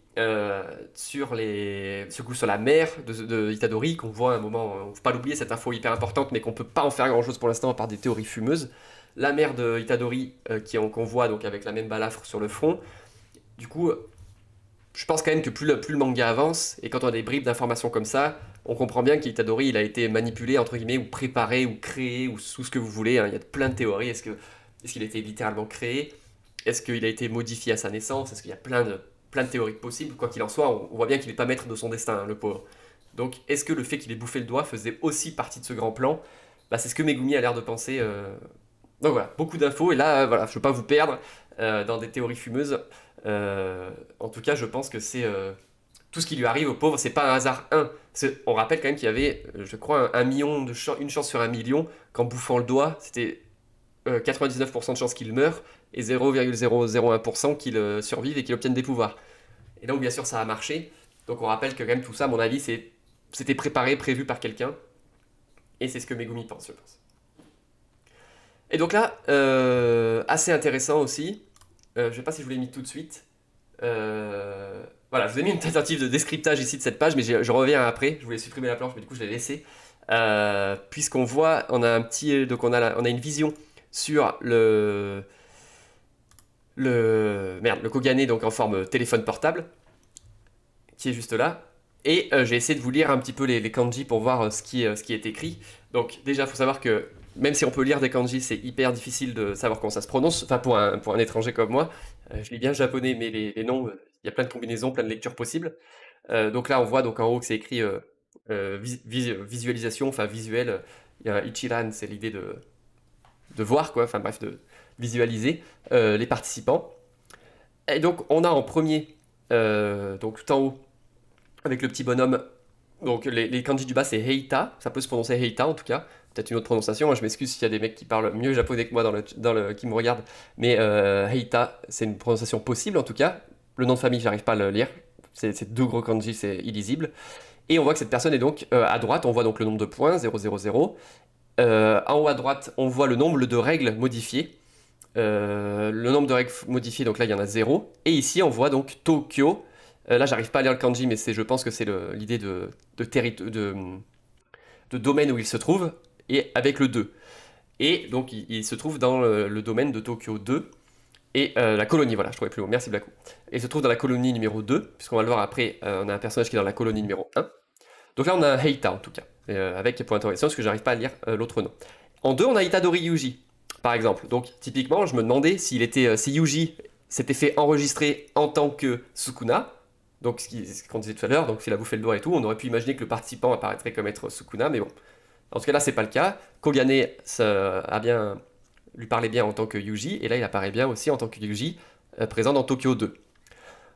sur la mère de Itadori qu'on voit à un moment. Il ne faut pas l'oublier, cette info hyper importante, mais qu'on peut pas en faire grand chose pour l'instant par des théories fumeuses. La mère de Itadori qu'on voit donc avec la même balafre sur le front. Du coup, je pense quand même que plus le manga avance, et quand on a des bribes d'informations comme ça, on comprend bien qu'Itadori il a été manipulé, entre guillemets, ou préparé, ou créé, ou sous ce que vous voulez, hein. Il y a plein de théories. Est-ce qu'il a été littéralement créé? Est-ce qu'il a été modifié à sa naissance? Est-ce qu'il y a plein de théories possibles? Quoi qu'il en soit, on voit bien qu'il n'est pas maître de son destin, hein, le pauvre. Donc, est-ce que le fait qu'il ait bouffé le doigt faisait aussi partie de ce grand plan? Bah, c'est ce que Megumi a l'air de penser. Donc voilà, beaucoup d'infos, et là, voilà, je ne veux pas vous perdre dans des théories fumeuses. En tout cas, je pense que c'est tout ce qui lui arrive au pauvre, c'est pas un hasard 1. On rappelle quand même qu'il y avait, je crois, une chance sur un million qu'en bouffant le doigt, c'était 99% de chance qu'il meure et 0,001% qu'il survive et qu'il obtienne des pouvoirs. Et donc, bien sûr, ça a marché. Donc, on rappelle que quand même tout ça, à mon avis, c'était préparé, prévu par quelqu'un. Et c'est ce que Megumi pense, je pense. Et donc là, assez intéressant aussi. Je ne sais pas si je vous l'ai mis tout de suite. Voilà, je vous ai mis une tentative de descriptage ici de cette page, mais je reviens après. Je voulais supprimer la planche, mais du coup, je l'ai laissé. Puisqu'on voit, on a un petit, donc on a une vision sur le Kogane donc en forme téléphone portable, qui est juste là. Et j'ai essayé de vous lire un petit peu les kanji pour voir ce qui est écrit. Donc déjà, il faut savoir que même si on peut lire des kanji, c'est hyper difficile de savoir comment ça se prononce. Enfin, pour un étranger comme moi, je lis bien japonais, mais les noms, il y a plein de combinaisons, plein de lectures possibles. Donc là, on voit donc en haut que c'est écrit visualisation, enfin visuel. Il y a un Ichiran, c'est l'idée de voir, quoi. Enfin bref, de visualiser les participants. Et donc, on a en premier, donc tout en haut, avec le petit bonhomme. Donc les kanji du bas c'est Heita, ça peut se prononcer Heita en tout cas, peut-être une autre prononciation, je m'excuse s'il y a des mecs qui parlent mieux japonais que moi qui me regardent, mais Heita c'est une prononciation possible en tout cas, le nom de famille j'arrive pas à le lire, c'est deux gros kanji, c'est illisible, et on voit que cette personne est donc à droite, on voit donc le nombre de points, 000, en haut à droite on voit le nombre de règles modifiées, le nombre de règles modifiées, donc là il y en a 0, et ici on voit donc Tokyo. Là, j'arrive pas à lire le kanji, mais je pense que c'est l'idée de domaine où il se trouve, et avec le 2. Et donc, il se trouve dans le domaine de Tokyo 2, et la colonie, voilà, je trouvais plus haut, merci Blackou. Et il se trouve dans la colonie numéro 2, puisqu'on va le voir après, on a un personnage qui est dans la colonie numéro 1. Donc là, on a un Heita, en tout cas, avec point d'interrogation, parce que j'arrive pas à lire l'autre nom. En 2, on a Itadori Yuji, par exemple. Donc, typiquement, je me demandais si Yuji s'était fait enregistrer en tant que Sukuna, donc ce qu'on disait tout à l'heure, donc s'il a bouffé le doigt et tout, on aurait pu imaginer que le participant apparaîtrait comme être Sukuna, mais bon. En tout cas là c'est pas le cas. Kogane lui parlait bien en tant que Yuji, et là il apparaît bien aussi en tant que Yuji, présent dans Tokyo 2.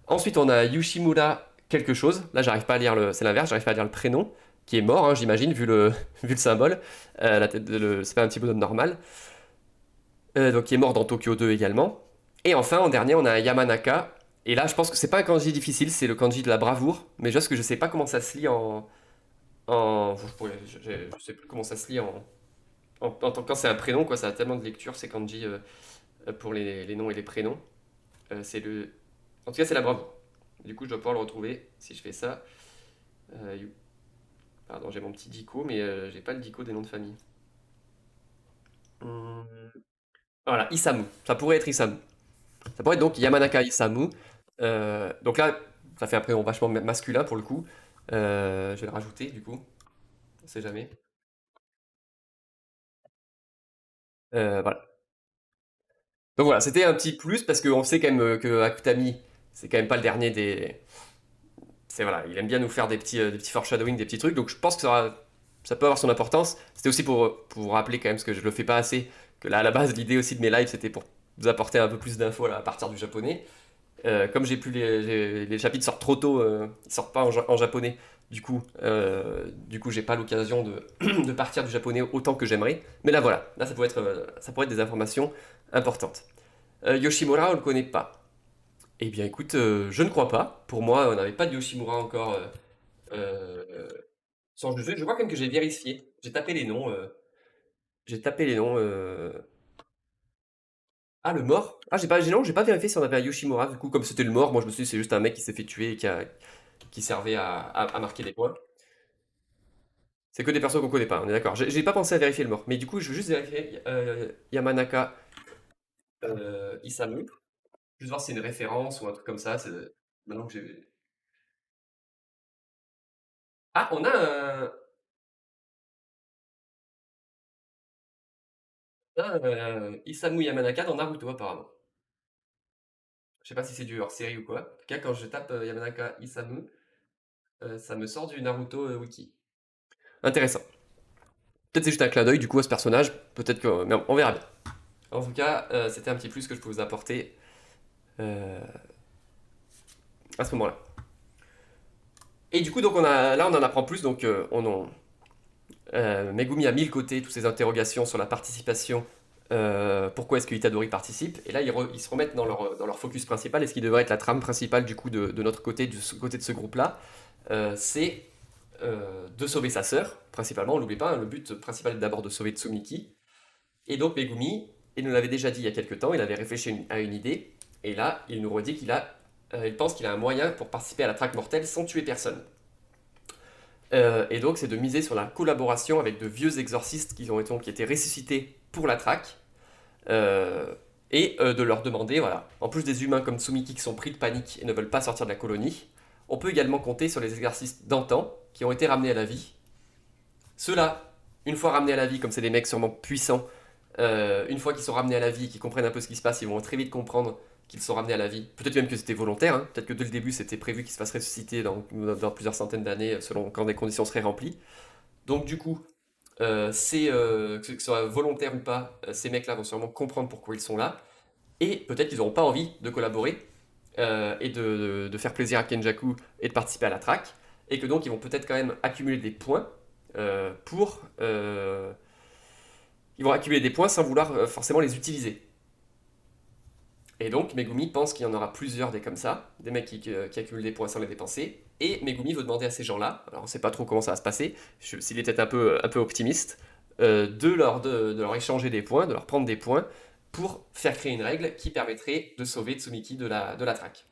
Ensuite on a Yoshimura quelque chose, là j'arrive pas à lire c'est l'inverse, j'arrive pas à lire le prénom, qui est mort, hein, j'imagine, vu le symbole. C'est pas un petit bonhomme normal. Donc qui est mort dans Tokyo 2 également. Et enfin en dernier on a Yamanaka, Et là, je pense que c'est pas un kanji difficile, c'est le kanji de la bravoure, mais juste que je sais pas comment ça se lit je sais plus comment ça se lit quand c'est un prénom, quoi. Ça a tellement de lecture, ces kanji pour les noms et les prénoms. C'est le. En tout cas, c'est la bravoure. Du coup, je dois pouvoir le retrouver si je fais ça. You- Pardon, j'ai mon petit dico, mais j'ai pas le dico des noms de famille. Hum, Voilà, Isamu. Ça pourrait être Isamu. Ça pourrait être donc Yamanaka Isamu. Donc là, ça fait un prénom vachement masculin pour le coup. Je vais le rajouter du coup, on sait jamais. Voilà. Donc voilà, c'était un petit plus parce qu'on sait quand même que Akutami, c'est quand même pas le dernier des. C'est voilà, il aime bien nous faire des petits foreshadowing, des petits trucs. Donc je pense que ça peut avoir son importance. C'était aussi pour vous rappeler quand même, parce que je le fais pas assez, que là à la base l'idée aussi de mes lives c'était pour vous apporter un peu plus d'infos là, à partir du japonais. Comme j'ai pu les chapitres sortent trop tôt, ils sortent pas en japonais. Du coup, j'ai pas l'occasion de, de partir du japonais autant que j'aimerais. Mais là, voilà, là, ça pourrait être des informations importantes. Yoshimura, on le connaît pas. Eh bien, écoute, je ne crois pas. Pour moi, on n'avait pas de Yoshimura encore sans juger. Je crois quand même que j'ai vérifié. J'ai tapé les noms. J'ai tapé les noms. Ah, le mort? Ah, non, j'ai pas vérifié si on avait un Yoshimura. Du coup, comme c'était le mort, moi je me suis dit c'est juste un mec qui s'est fait tuer et qui servait à marquer des points. C'est que des persos qu'on connaît pas, on est d'accord. J'ai pas pensé à vérifier le mort, mais du coup, je veux juste vérifier Yamanaka Isamu. Juste voir si c'est une référence ou un truc comme ça. Maintenant que j'ai. Ah, on a un Isamu Yamanaka dans Naruto, apparemment. Je sais pas si c'est du hors série ou quoi. En tout cas, quand je tape Yamanaka Isamu, ça me sort du Naruto wiki. Intéressant. Peut-être c'est juste un clin d'œil du coup à ce personnage. Peut-être que. Mais on verra bien. En tout cas, c'était un petit plus que je peux vous apporter euh, à ce moment-là. Et du coup, donc là, on en apprend plus. Donc, Megumi a mis de côté toutes ces interrogations sur la participation. Pourquoi est-ce que Itadori participe? Et là, ils se remettent dans leur focus principal. Et ce qui devrait être la trame principale du coup de notre côté, côté de ce groupe-là, c'est de sauver sa sœur, principalement. On l'oublie pas, hein, le but principal est d'abord de sauver Tsumiki. Et donc Megumi, il nous l'avait déjà dit il y a quelques temps, il avait réfléchi à une idée. Et là, il nous redit il pense qu'il a un moyen pour participer à la traque mortelle sans tuer personne. Et donc, c'est de miser sur la collaboration avec de vieux exorcistes qui étaient ressuscités pour la traque. euh, de leur demander, voilà, en plus des humains comme Tsumiki qui sont pris de panique et ne veulent pas sortir de la colonie, on peut également compter sur les exorcistes d'antan qui ont été ramenés à la vie. Ceux-là, une fois ramenés à la vie, comme c'est des mecs sûrement puissants, une fois qu'ils sont ramenés à la vie, qu'ils comprennent un peu ce qui se passe, ils vont très vite comprendre qu'ils sont ramenés à la vie. Peut-être même que c'était volontaire, hein. Peut-être que dès le début c'était prévu qu'ils se fassent ressusciter dans plusieurs centaines d'années, selon quand des conditions seraient remplies. Donc du coup, que ce soit volontaire ou pas, ces mecs-là vont sûrement comprendre pourquoi ils sont là, et peut-être qu'ils n'auront pas envie de collaborer et de faire plaisir à Kenjaku et de participer à la traque, et que donc ils vont peut-être quand même accumuler des points pour ils vont accumuler des points sans vouloir forcément les utiliser. Et donc Megumi pense qu'il y en aura plusieurs des comme ça, des mecs qui accumulent des points sans les dépenser. Et Megumi veut demander à ces gens-là, alors on ne sait pas trop comment ça va se passer, s'il était un peu optimiste, de leur échanger des points, de leur prendre des points, pour faire créer une règle qui permettrait de sauver Tsumiki de la traque.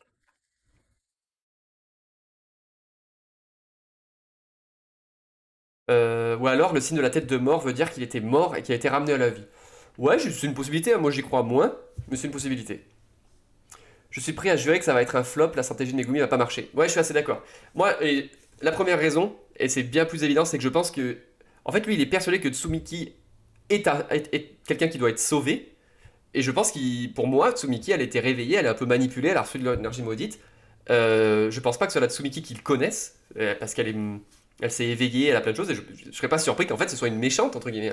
Ou alors le signe de la tête de mort veut dire qu'il était mort et qu'il a été ramené à la vie. Ouais, c'est une possibilité, hein. Moi j'y crois moins, mais c'est une possibilité. Je suis prêt à jurer que ça va être un flop, la stratégie de Megumi va pas marcher. Ouais, je suis assez d'accord. Moi, la première raison, et c'est bien plus évident, c'est que je pense que. En fait, lui, il est persuadé que Tsumiki est quelqu'un qui doit être sauvé. Et je pense qu'il, pour moi, Tsumiki, elle était réveillée, elle est un peu manipulée, elle a reçu de l'énergie maudite. Je pense pas que ce soit la Tsumiki qu'il connaisse, parce elle s'est éveillée, elle a plein de choses, et je serais pas surpris qu'en fait ce soit une méchante, entre guillemets,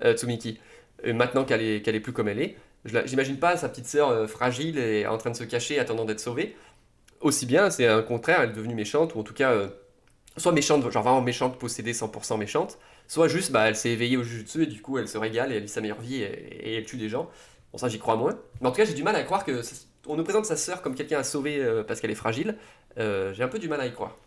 hein, Tsumiki. Maintenant qu'elle est plus comme elle est. J'imagine pas sa petite sœur fragile et en train de se cacher, attendant d'être sauvée. Aussi bien, c'est un contraire, elle est devenue méchante, ou en tout cas, soit méchante, genre vraiment méchante, possédée 100% méchante, soit juste, bah, elle s'est éveillée au jujutsu et du coup, elle se régale et elle vit sa meilleure vie et elle tue des gens. Bon, ça, j'y crois moins. Mais en tout cas, j'ai du mal à croire que on nous présente sa sœur comme quelqu'un à sauver parce qu'elle est fragile. J'ai un peu du mal à y croire.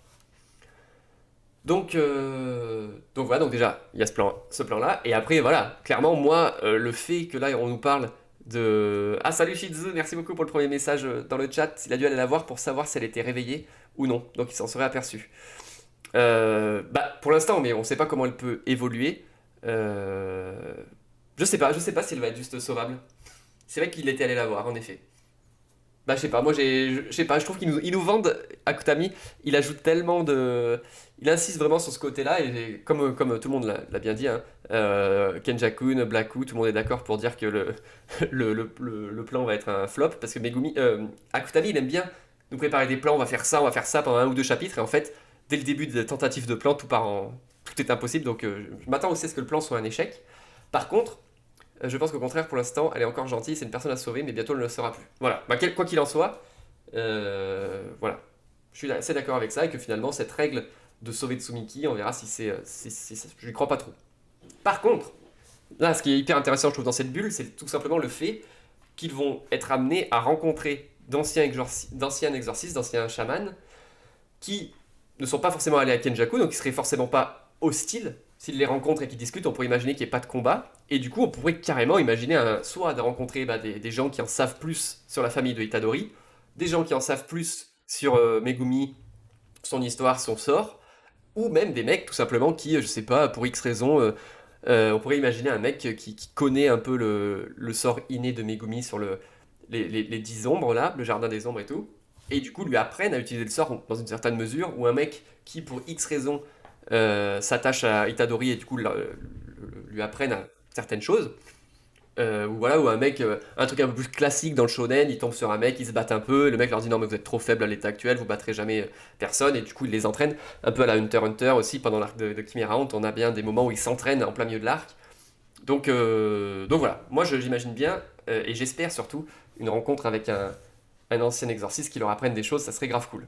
Donc voilà, donc déjà, il y a ce plan-là. Et après, voilà, clairement, moi, le fait que là, on nous parle de... Ah, salut Shizu, merci beaucoup pour le premier message dans le chat. Il a dû aller la voir pour savoir si elle était réveillée ou non. Donc il s'en serait aperçu. Bah, pour l'instant, mais on sait pas comment elle peut évoluer. Euh, je sais pas si elle va être juste sauvable. C'est vrai qu'il était allé la voir, en effet. Bah, je sais pas, moi, je sais pas, je trouve qu'ils nous vendent, Akutami, il ajoute tellement de... Il insiste vraiment sur ce côté-là, et comme tout le monde l'a bien dit, hein, Kenja-kun, Blackou, tout le monde est d'accord pour dire que le plan va être un flop, parce que Akutami, il aime bien nous préparer des plans, on va faire ça pendant un ou deux chapitres, et en fait, dès le début de tentative de plan, tout est impossible, donc je m'attends aussi à ce que le plan soit un échec. Par contre, je pense qu'au contraire, pour l'instant, elle est encore gentille, c'est une personne à sauver, mais bientôt elle ne le sera plus. Voilà. Bah, quoi qu'il en soit, voilà. Je suis assez d'accord avec ça et que finalement, cette règle de sauver Tsumiki, on verra si c'est. Je lui crois pas trop. Par contre, là, ce qui est hyper intéressant, je trouve, dans cette bulle, c'est tout simplement le fait qu'ils vont être amenés à rencontrer d'anciens exorcistes, d'anciens chamans, qui ne sont pas forcément allés à Kenjaku, donc ils seraient forcément pas hostiles. S'ils les rencontrent et qu'ils discutent, on pourrait imaginer qu'il n'y ait pas de combat. Et du coup, on pourrait carrément imaginer soit de rencontrer des gens qui en savent plus sur la famille de Itadori, des gens qui en savent plus sur Megumi, son histoire, son sort, ou même des mecs tout simplement qui, je sais pas, pour X raison, on pourrait imaginer un mec qui connaît un peu le sort inné de Megumi sur les 10 ombres là, le jardin des ombres et tout, et du coup lui apprennent à utiliser le sort dans une certaine mesure, ou un mec qui pour X raison s'attache à Itadori et du coup lui apprennent certaines choses. Ou voilà, ou un truc un peu plus classique dans le shonen, ils tombent sur un mec, ils se battent un peu, et le mec leur dit non mais vous êtes trop faible à l'état actuel, vous battrez jamais personne, et du coup il les entraîne, un peu à la Hunter x Hunter aussi, pendant l'arc de Chimera Hunt, on a bien des moments où ils s'entraînent en plein milieu de l'arc. Donc voilà, moi j'imagine bien, et j'espère surtout, une rencontre avec un ancien exorciste qui leur apprenne des choses, ça serait grave cool.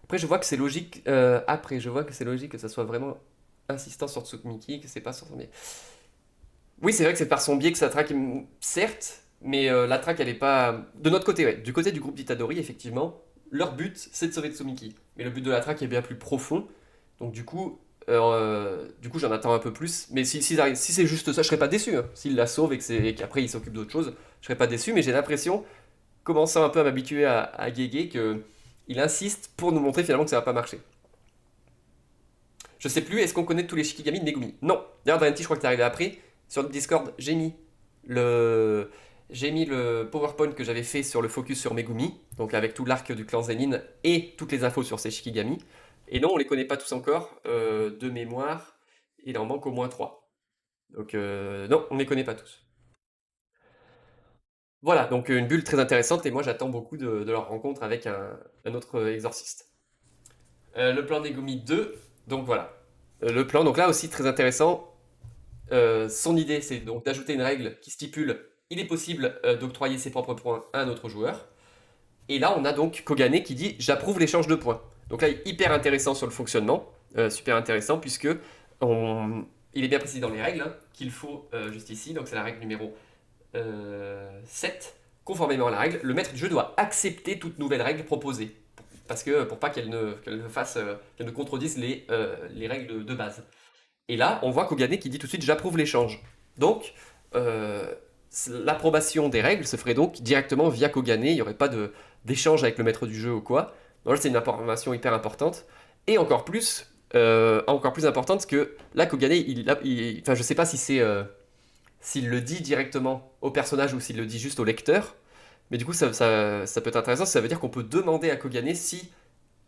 Après je vois que c'est logique, que ça soit vraiment insistant sur Tsukmiki, que c'est pas sur... Mais oui, c'est vrai que c'est par son biais que ça traque, certes, mais la traque, elle est pas. De notre côté, ouais. Du côté du groupe d'Itadori, effectivement, leur but, c'est de sauver Tsumiki. Mais le but de la traque est bien plus profond. Donc, du coup, j'en attends un peu plus. Mais si c'est juste ça, je serais pas déçu, hein. S'il la sauve et qu'après il s'occupe d'autre chose, je serais pas déçu. Mais j'ai l'impression, commençant un peu à m'habituer à Gege, que il insiste pour nous montrer finalement que ça va pas marcher. Je sais plus, est-ce qu'on connaît tous les Shikigami de Megumi? Non. D'ailleurs, Dante, je crois que t'es arrivé après. Sur le Discord, le, j'ai mis le PowerPoint que j'avais fait sur le focus sur Megumi, donc avec tout l'arc du clan Zenin et toutes les infos sur ces Shikigami. Et non, on les connaît pas tous encore, de mémoire. Il en manque au moins 3. Donc non, on les connaît pas tous. Voilà, donc une bulle très intéressante et moi j'attends beaucoup de leur rencontre avec un autre exorciste. Le plan Megumi 2, donc voilà. Le plan, donc là aussi très intéressant. Son idée, c'est donc d'ajouter une règle qui stipule il est possible d'octroyer ses propres points à un autre joueur. Et là, on a donc Kogane qui dit j'approuve l'échange de points. Donc là, hyper intéressant sur le fonctionnement, super intéressant puisque il est bien précisé dans les règles hein, qu'il faut juste ici, donc c'est la règle numéro 7. Conformément à la règle, le maître du jeu doit accepter toute nouvelle règle proposée. Parce que pour pas qu'elle ne contredise les règles de base. Et là, on voit Kogane qui dit tout de suite j'approuve l'échange. Donc, euh, l'approbation des règles se ferait donc directement via Kogane, il n'y aurait pas d'échange avec le maître du jeu ou quoi. Donc là, c'est une information hyper importante. Et encore plus importante que là, Kogane, enfin, je sais pas si s'il le dit directement au personnage ou s'il le dit juste au lecteur, mais du coup, ça peut être intéressant, ça veut dire qu'on peut demander à Kogane si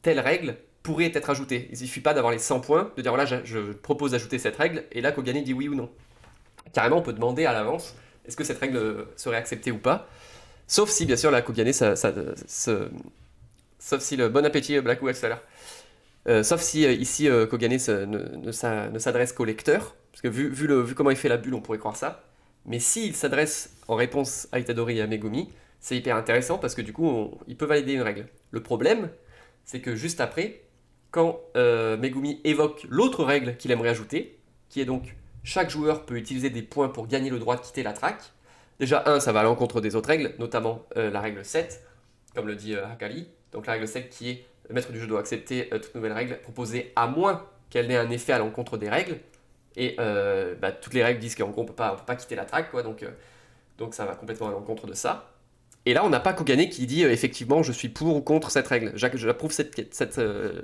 telle règle pourrait être ajoutée. Il suffit pas d'avoir les 100 points, de dire voilà, je propose d'ajouter cette règle, et là Kogane dit oui ou non. Carrément, on peut demander à l'avance est-ce que cette règle serait acceptée ou pas. Sauf si, bien sûr, la Kogane, sauf si le bon appétit Black Wax tout à l'heure. Sauf si ici Kogane ne s'adresse qu'au lecteur, parce que vu comment il fait la bulle, on pourrait croire ça. Mais s'il s'adresse en réponse à Itadori et à Megumi, c'est hyper intéressant parce que du coup, il peut valider une règle. Le problème, c'est que juste après, quand Megumi évoque l'autre règle qu'il aimerait ajouter, qui est donc chaque joueur peut utiliser des points pour gagner le droit de quitter la track, Déjà, ça va à l'encontre des autres règles, notamment la règle 7, comme le dit Hakali. Donc la règle 7 qui est le maître du jeu doit accepter toute nouvelle règle proposée à moins qu'elle n'ait un effet à l'encontre des règles. Et bah, toutes les règles disent qu'en gros on peut pas quitter la track, quoi, donc ça va complètement à l'encontre de ça. Et là, on n'a pas Kogane qui dit effectivement je suis pour ou contre cette règle. J'approuve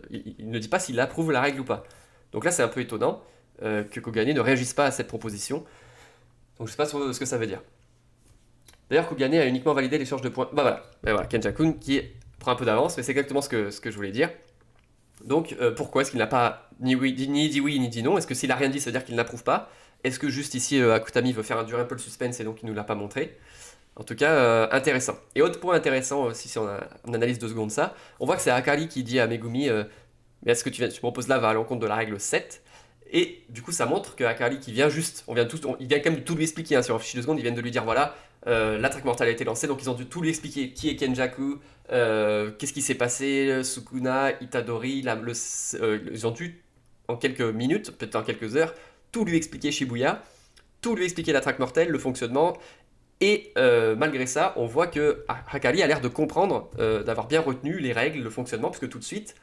il ne dit pas s'il approuve la règle ou pas. Donc là, c'est un peu étonnant que Kogane ne réagisse pas à cette proposition. Donc je sais pas ce que ça veut dire. D'ailleurs, Kogane a uniquement validé l'échange de points. Bah voilà, et voilà Kenja-kun prend un peu d'avance, mais c'est exactement ce que je voulais dire. Donc pourquoi est-ce qu'il n'a pas ni dit oui ni dit non? Est-ce que s'il a rien dit, ça veut dire qu'il n'approuve pas? Est-ce que juste ici Akutami veut faire durer un peu le suspense et donc il nous l'a pas montré? En tout cas, intéressant. Et autre point intéressant aussi, si on analyse 2 secondes ça, on voit que c'est Akari qui dit à Megumi mais est-ce que tu proposes là va à l'encontre de la règle 7? Et du coup, ça montre que Akari qui vient juste, il vient quand même de tout lui expliquer, hein, sur un fichier 2 secondes, ils viennent de lui dire voilà, la traque mortale a été lancée, donc ils ont dû tout lui expliquer qui est Kenjaku, qu'est-ce qui s'est passé, Sukuna, Itadori, ils ont dû, en quelques minutes, peut-être en quelques heures, tout lui expliquer Shibuya, tout lui expliquer la traque mortelle, le fonctionnement, et malgré ça, on voit que Hakari a l'air de comprendre, d'avoir bien retenu les règles, le fonctionnement, puisque tout de suite,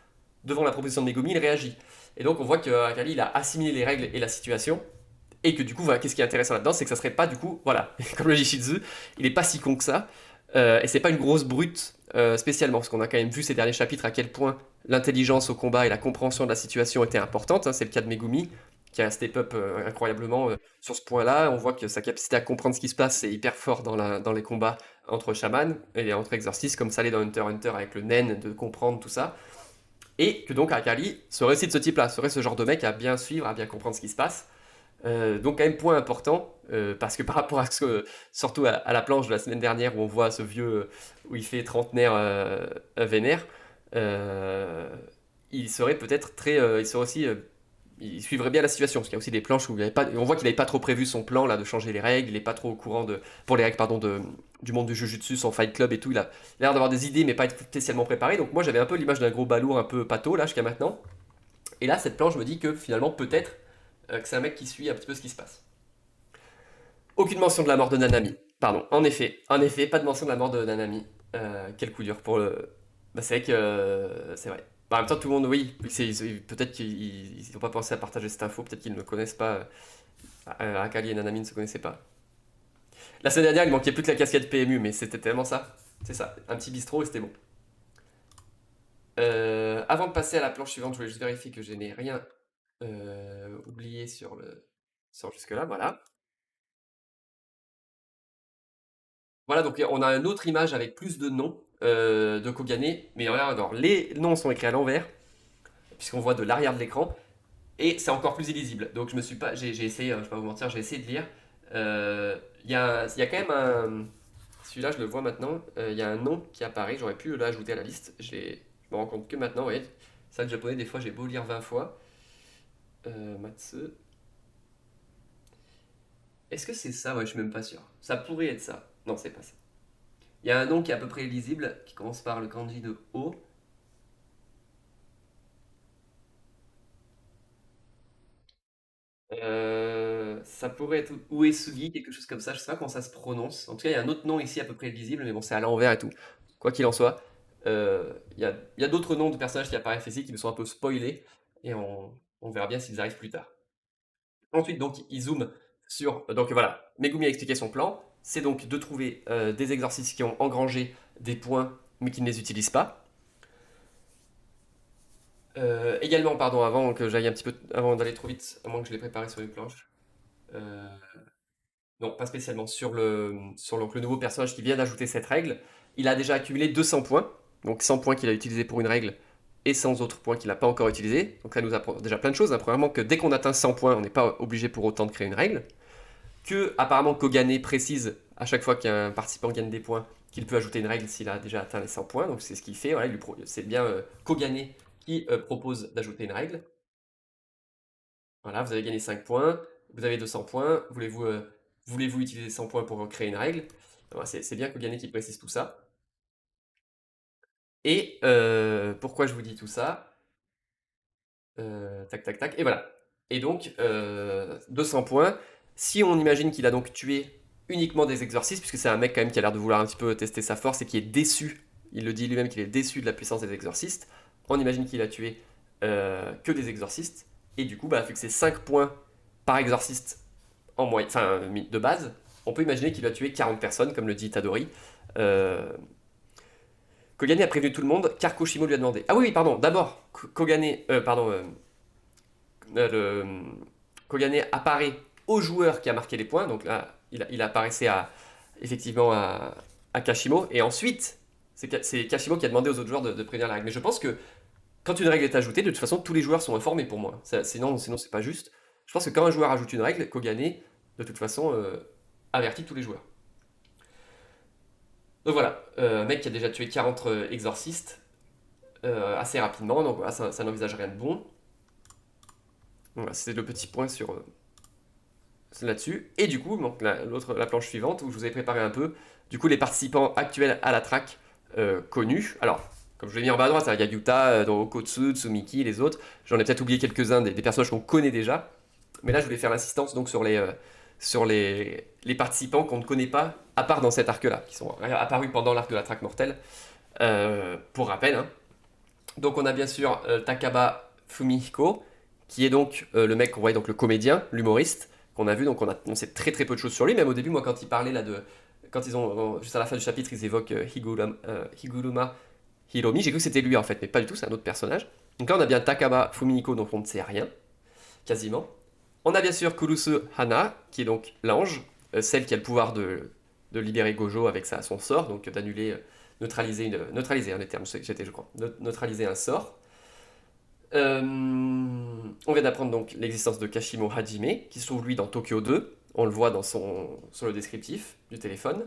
devant la proposition de Megumi, il réagit. Et donc on voit que Hakari il a assimilé les règles et la situation, et que du coup, voilà, qu'est-ce qui est intéressant là-dedans, c'est que ça serait pas du coup, voilà, comme le Jishitsu, il est pas si con que ça, et c'est pas une grosse brute spécialement, parce qu'on a quand même vu ces derniers chapitres à quel point l'intelligence au combat et la compréhension de la situation étaient importantes, hein, c'est le cas de Megumi, qui a un step-up incroyablement sur ce point-là. On voit que sa capacité à comprendre ce qui se passe est hyper fort dans les combats entre chamans et entre exorcistes, comme ça l'est dans Hunter x Hunter avec le Nen, de comprendre tout ça. Et que donc Akali serait aussi de ce type-là, serait ce genre de mec à bien suivre, à bien comprendre ce qui se passe. Donc quand même point important, parce que par rapport à ce que, surtout à la planche de la semaine dernière où on voit ce vieux, où il fait trentenaire vénère, euh, il serait peut-être il serait aussi il suivrait bien la situation, parce qu'il y a aussi des planches où on voit qu'il n'avait pas trop prévu son plan là de changer les règles, il n'est pas trop au courant pour les règles pardon du monde du Jujutsu, son Fight Club et tout, il a l'air d'avoir des idées mais pas être spécialement préparé. Donc moi j'avais un peu l'image d'un gros balourd un peu pâteau là jusqu'à maintenant. Et là cette planche me dit que finalement peut-être que c'est un mec qui suit un petit peu ce qui se passe. Aucune mention de la mort de Nanami. Pardon, en effet, pas de mention de la mort de Nanami. Quel coup dur pour le. Bah, c'est vrai que. C'est vrai. Bah, en même temps, tout le monde, oui, peut-être qu'ils n'ont pas pensé à partager cette info, peut-être qu'ils ne connaissent pas. Akali et Nanami ne se connaissaient pas. La semaine dernière, il manquait plus que la casquette PMU, mais c'était tellement ça. C'est ça, un petit bistrot et c'était bon. Avant de passer à la planche suivante, je voulais juste vérifier que je n'ai rien oublié sur jusque-là, voilà. Voilà, donc on a une autre image avec plus de noms de Kogane, mais regarde, alors, les noms sont écrits à l'envers, puisqu'on voit de l'arrière de l'écran, et c'est encore plus illisible. Donc je me suis pas, j'ai essayé, je vais pas vous mentir, j'ai essayé de lire. Il y a quand même un, celui-là je le vois maintenant, il y a un nom qui apparaît, j'aurais pu l'ajouter à la liste, je me rends compte que maintenant, ouais, c'est ça le japonais, des fois j'ai beau lire 20 fois. Matsu. Est-ce que c'est ça? Ouais, je suis même pas sûr. Ça pourrait être ça. Non, c'est pas ça. Il y a un nom qui est à peu près lisible, qui commence par le kanji de O. Ça pourrait être Uesugi, quelque chose comme ça, je sais pas comment ça se prononce. En tout cas, il y a un autre nom ici à peu près lisible, mais bon, c'est à l'envers et tout. Quoi qu'il en soit, il y a d'autres noms de personnages qui apparaissent ici qui me sont un peu spoilés, et on verra bien s'ils arrivent plus tard. Ensuite, donc, il zoome sur. Donc voilà, Megumi a expliqué son plan. C'est donc de trouver des exorcistes qui ont engrangé des points, mais qui ne les utilisent pas. Également, pardon, avant que j'aille un petit peu. Avant d'aller trop vite, à moins que je l'ai préparé sur une planche. Euh, non, pas spécialement. Donc, le nouveau personnage qui vient d'ajouter cette règle, il a déjà accumulé 200 points. Donc 100 points qu'il a utilisés pour une règle et 100 autres points qu'il n'a pas encore utilisés. Donc ça nous apprend déjà plein de choses, hein. Premièrement, que dès qu'on atteint 100 points, on n'est pas obligé pour autant de créer une règle. Que apparemment Kogane précise à chaque fois qu'un participant gagne des points qu'il peut ajouter une règle s'il a déjà atteint les 100 points. Donc c'est ce qu'il fait. Voilà, c'est bien Kogane qui propose d'ajouter une règle. Voilà, vous avez gagné 5 points, vous avez 200 points, voulez-vous utiliser 100 points pour créer une règle? Voilà, c'est bien Kogane qui précise tout ça. Et pourquoi je vous dis tout ça? Tac, tac, tac, et voilà. Et donc, 200 points. Si on imagine qu'il a donc tué uniquement des exorcistes, puisque c'est un mec quand même qui a l'air de vouloir un petit peu tester sa force et qui est déçu. Il le dit lui-même qu'il est déçu de la puissance des exorcistes. On imagine qu'il a tué que des exorcistes. Et du coup, bah, vu que c'est 5 points par exorciste en moyenne, enfin de base, on peut imaginer qu'il a tué 40 personnes, comme le dit Itadori. Euh, Kogane a prévenu tout le monde, car Koshimo lui a demandé. Ah oui, oui, pardon, d'abord, Kogane, le, Kogane apparaît au joueur qui a marqué les points, donc là, il apparaissait effectivement à Kashimo, et ensuite, c'est Kashimo qui a demandé aux autres joueurs de prévenir la règle. Mais je pense que quand une règle est ajoutée, de toute façon, tous les joueurs sont informés pour moi. Sinon c'est pas juste. Je pense que quand un joueur ajoute une règle, Kogane, de toute façon, avertit tous les joueurs. Donc voilà, un mec qui a déjà tué 40 exorcistes assez rapidement, donc voilà, ça n'envisage rien de bon. Voilà, c'était le petit point sur là-dessus. Et du coup, donc, la planche suivante, où je vous ai préparé un peu, du coup, les participants actuels à la track connus. Alors, comme je l'ai mis en bas à droite, il y a Yuta, Okotsu, Tsumiki, les autres. J'en ai peut-être oublié quelques-uns des personnages qu'on connaît déjà. Mais là, je voulais faire l'insistance donc sur les participants qu'on ne connaît pas, à part dans cet arc-là, qui sont apparus pendant l'arc de la track mortelle. Pour rappel, hein. Donc on a bien sûr Takaba Fumihiko, qui est donc le mec qu'on voit, donc le comédien, l'humoriste, qu'on a vu, donc on sait très très peu de choses sur lui, même au début, moi quand il parlait là de... Quand ils ont, juste à la fin du chapitre, ils évoquent Higuruma Hiromi, j'ai cru que c'était lui en fait, mais pas du tout, c'est un autre personnage. Donc là on a bien Takaba Fumihiko, donc on ne sait rien, quasiment. On a bien sûr Kurusu Hana, qui est donc l'ange, celle qui a le pouvoir de libérer Gojo avec son sort, donc d'annuler, neutraliser, hein, les termes j'étais je crois, neutraliser un sort. On vient d'apprendre donc l'existence de Kashimo Hajime, qui se trouve lui dans Tokyo 2, on le voit sur le descriptif du téléphone,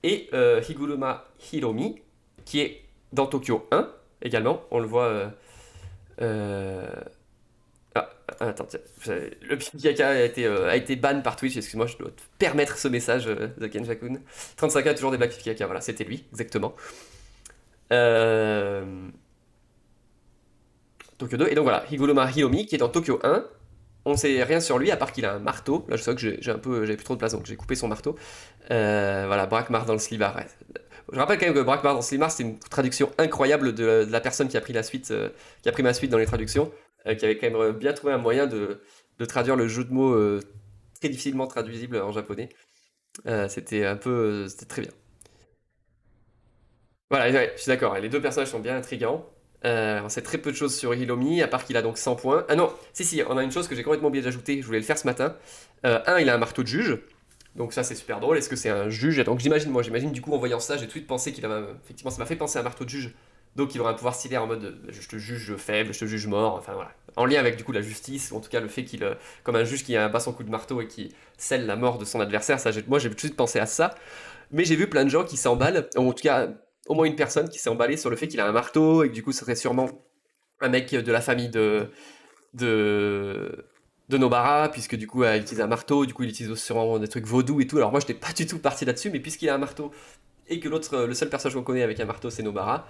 et Higuruma Hiromi, qui est dans Tokyo 1 également, on le voit... euh, ah, attends, tiens, le Pipikaka a été ban par Twitch, excuse-moi, je dois te permettre ce message, The Kenjakun. 35 a toujours des blagues Pipikaka, voilà, c'était lui, exactement. Euh, Tokyo 2, et donc voilà, Higuruma Hiromi, qui est dans Tokyo 1. On sait rien sur lui, à part qu'il a un marteau. Là, je sais que j'avais plus trop de place, donc j'ai coupé son marteau. Voilà, Brakmar dans le slibard. Ouais. Je rappelle quand même que Brakmar dans le slibard, c'est une traduction incroyable de la personne qui a pris la suite, qui a pris ma suite dans les traductions, qui avait quand même bien trouvé un moyen de traduire le jeu de mots très difficilement traduisible en japonais. C'était très bien. Voilà, ouais, je suis d'accord, les deux personnages sont bien intrigants. On sait très peu de choses sur Hilomi, à part qu'il a donc 100 points. Ah non, si, on a une chose que j'ai complètement oublié d'ajouter, je voulais le faire ce matin. Il a un marteau de juge, donc ça c'est super drôle. Est-ce que c'est un juge? Donc j'imagine du coup en voyant ça, j'ai tout de suite pensé qu'il avait. Effectivement, ça m'a fait penser à un marteau de juge. Donc il aurait un pouvoir stylé en mode je te juge faible, je te juge mort, enfin voilà. En lien avec du coup la justice, ou en tout cas le fait qu'il. Comme un juge qui a un bas son coup de marteau et qui scelle la mort de son adversaire, moi j'ai tout de suite pensé à ça. Mais j'ai vu plein de gens qui s'emballent, ou en tout cas au moins une personne qui s'est emballée sur le fait qu'il a un marteau et que du coup ce serait sûrement un mec de la famille de, de Nobara, puisque du coup il utilise un marteau, du coup il utilise sûrement des trucs vaudous et tout. Alors moi je n'étais pas du tout parti là-dessus, mais puisqu'il a un marteau et que le seul personnage qu'on connaît avec un marteau c'est Nobara,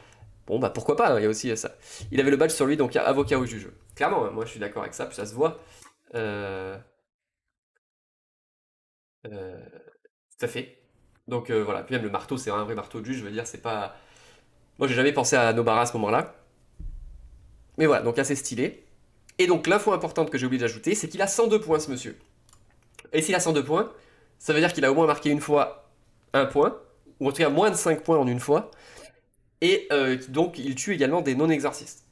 bon bah pourquoi pas, hein, il y a aussi ça. Il avait le badge sur lui, donc il y a avocat au juge. Clairement, hein, moi je suis d'accord avec ça, puis ça se voit. Euh, euh, Tout à fait. Donc voilà, puis même le marteau c'est un vrai marteau de juge, je veux dire, c'est pas. Moi j'ai jamais pensé à Nobara à ce moment-là. Mais voilà, donc assez stylé. Et donc l'info importante que j'ai oublié d'ajouter, c'est qu'il a 102 points ce monsieur. Et s'il a 102 points, ça veut dire qu'il a au moins marqué une fois un point, ou en tout cas moins de 5 points en une fois, et donc il tue également des non-exorcistes.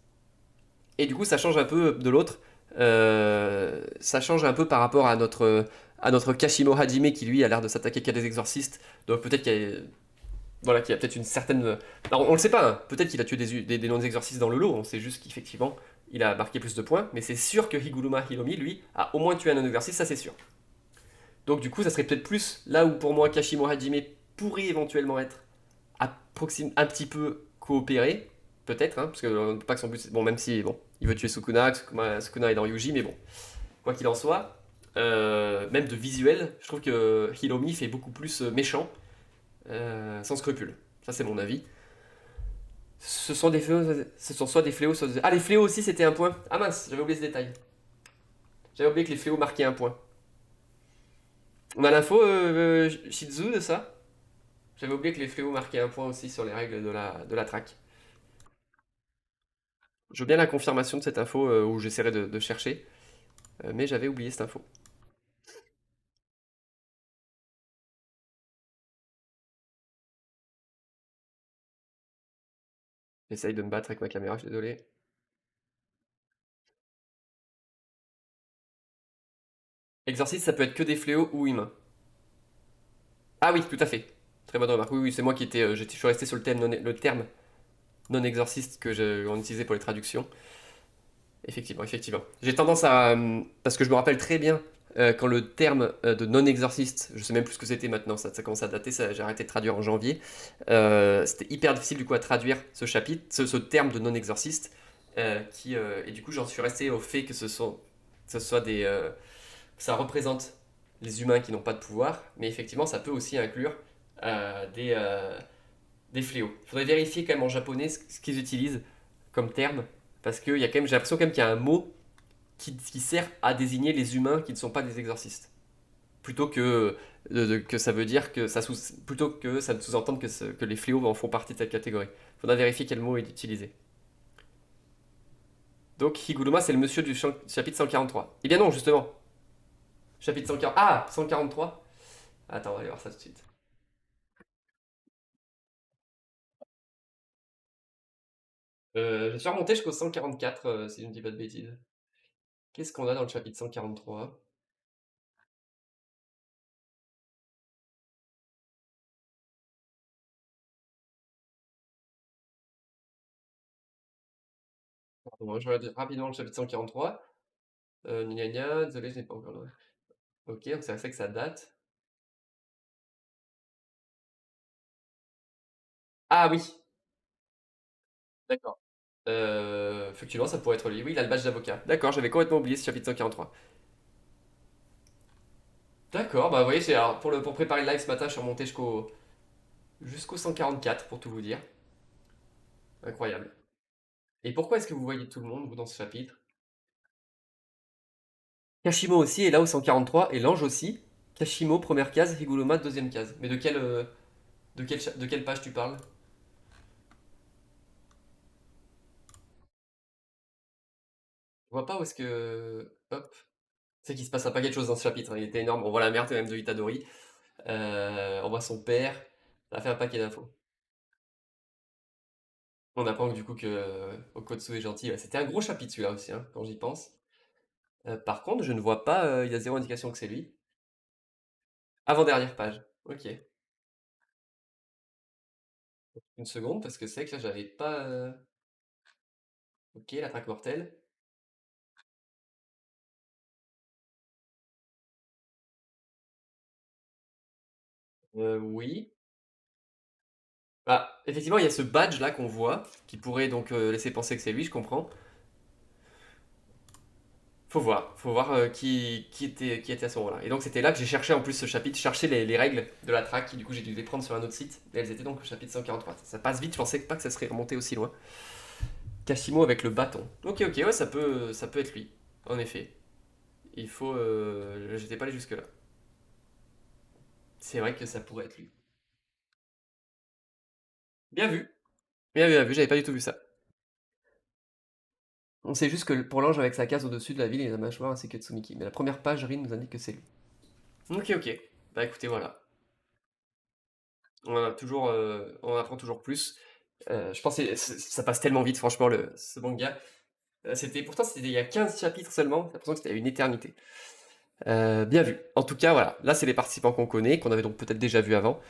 Et du coup ça change un peu de l'autre, ça change un peu par rapport à notre Kashimo Hajime qui lui a l'air de s'attaquer qu'à des exorcistes, donc peut-être qu'il y a peut-être une certaine... Alors, on le sait pas, hein. Peut-être qu'il a tué des non-exorcistes dans le lot, on sait juste qu'effectivement, il a marqué plus de points, mais c'est sûr que Higuruma Hiromi, lui, a au moins tué un non-exorciste, ça c'est sûr. Donc du coup, ça serait peut-être plus là où pour moi Kashimo Hajime pourrait éventuellement être un petit peu coopéré, peut-être, hein, parce que on ne peut pas que son but... Bon, même si, bon, il veut tuer Sukuna est dans Yuji, mais bon, quoi qu'il en soit, même de visuel, je trouve que Hiromi fait beaucoup plus méchant, sans scrupule. Ça c'est mon avis. Ce sont soit des fléaux, soit des... Ah, les fléaux aussi, c'était un point. Ah mince, j'avais oublié ce détail. J'avais oublié que les fléaux marquaient un point. On a l'info Shizu de ça? J'avais oublié que les fléaux marquaient un point aussi sur les règles de la track. Je veux bien la confirmation de cette info où j'essaierai de chercher, mais j'avais oublié cette info. J'essaye de me battre avec ma caméra, je suis désolé. Exorciste, ça peut être que des fléaux ou humains. Ah oui, tout à fait. Très bonne remarque. Oui, oui, c'est moi qui étais. Je suis resté sur le terme non-exorciste on utilisait pour les traductions. Effectivement, effectivement. J'ai tendance à. Parce que je me rappelle très bien quand le terme de non-exorciste, je sais même plus ce que c'était maintenant, ça commence à dater, j'ai arrêté de traduire en janvier. C'était hyper difficile du coup à traduire ce chapitre, ce terme de non-exorciste. Et du coup, j'en suis resté au fait que ce soit ça représente les humains qui n'ont pas de pouvoir, mais effectivement, ça peut aussi inclure des fléaux. Il faudrait vérifier quand même en japonais ce qu'ils utilisent comme terme, parce que y a quand même, j'ai l'impression quand même qu'il y a un mot qui sert à désigner les humains qui ne sont pas des exorcistes. Plutôt que ça veut dire que plutôt que ça ne sous-entende que les fléaux en font partie de cette catégorie. Il faudra vérifier quel mot est utilisé. Donc Higuruma, c'est le monsieur du chapitre 143. Eh bien non, justement. Chapitre 140. Ah 143. Attends, on va aller voir ça tout de suite. Je suis remonté jusqu'au 144, si je ne dis pas de bêtises. Qu'est-ce qu'on a dans le chapitre 143? Pardon, je regarde rapidement le chapitre 143. Gna gna gna, désolé, je n'ai pas encore. Ok, donc c'est vrai que ça date. Ah oui, d'accord. Effectivement, ça pourrait être lui. Oui, il a le badge d'avocat. D'accord, j'avais complètement oublié ce chapitre 143. D'accord, bah vous voyez, alors, pour préparer le live ce matin, je suis remonté jusqu'au 144 pour tout vous dire. Incroyable. Et pourquoi est-ce que vous voyez tout le monde, vous, dans ce chapitre? Kashimo aussi est là au 143, et l'ange aussi. Kashimo, première case, Higuruma, deuxième case. Mais de quelle page tu parles? Je vois pas où est-ce que. Hop. C'est qu'il se passe un paquet de choses dans ce chapitre, hein. Il était énorme. On voit la mère même de Itadori. On voit son père. Ça a fait un paquet d'infos. On apprend que, du coup que Okotsu est gentil. Ouais, c'était un gros chapitre celui-là aussi, hein, quand j'y pense. Par contre, je ne vois pas, il y a zéro indication que c'est lui. Avant-dernière page. Ok. Une seconde, parce que c'est que là, j'avais pas. Ok, la traque mortelle. Oui. Ah, effectivement, il y a ce badge là qu'on voit, qui pourrait donc laisser penser que c'est lui, je comprends. Faut voir qui était à ce moment-là. Et donc c'était là que j'ai cherché en plus ce chapitre, chercher les règles de la track, et du coup j'ai dû les prendre sur un autre site, et elles étaient donc au chapitre 143. Ça passe vite, je pensais pas que ça serait remonté aussi loin. Kashimo avec le bâton. Ok, ok, ouais, ça peut être lui, en effet. Il faut... J'étais pas allé jusque-là. C'est vrai que ça pourrait être lui. Bien vu, j'avais pas du tout vu ça. On sait juste que pour l'ange avec sa case au-dessus de la ville, il y a la mâchoire ainsi que Tsumiki. Mais la première page, Rin nous indique que c'est lui. Ok, ok. Bah écoutez, voilà. On en apprend toujours plus. Je pense que ça passe tellement vite, franchement, ce manga. Pourtant, c'était il y a 15 chapitres seulement. J'ai l'impression que c'était une éternité. Bien vu. En tout cas, voilà. Là, c'est les participants qu'on connaît, qu'on avait donc peut-être déjà vu avant.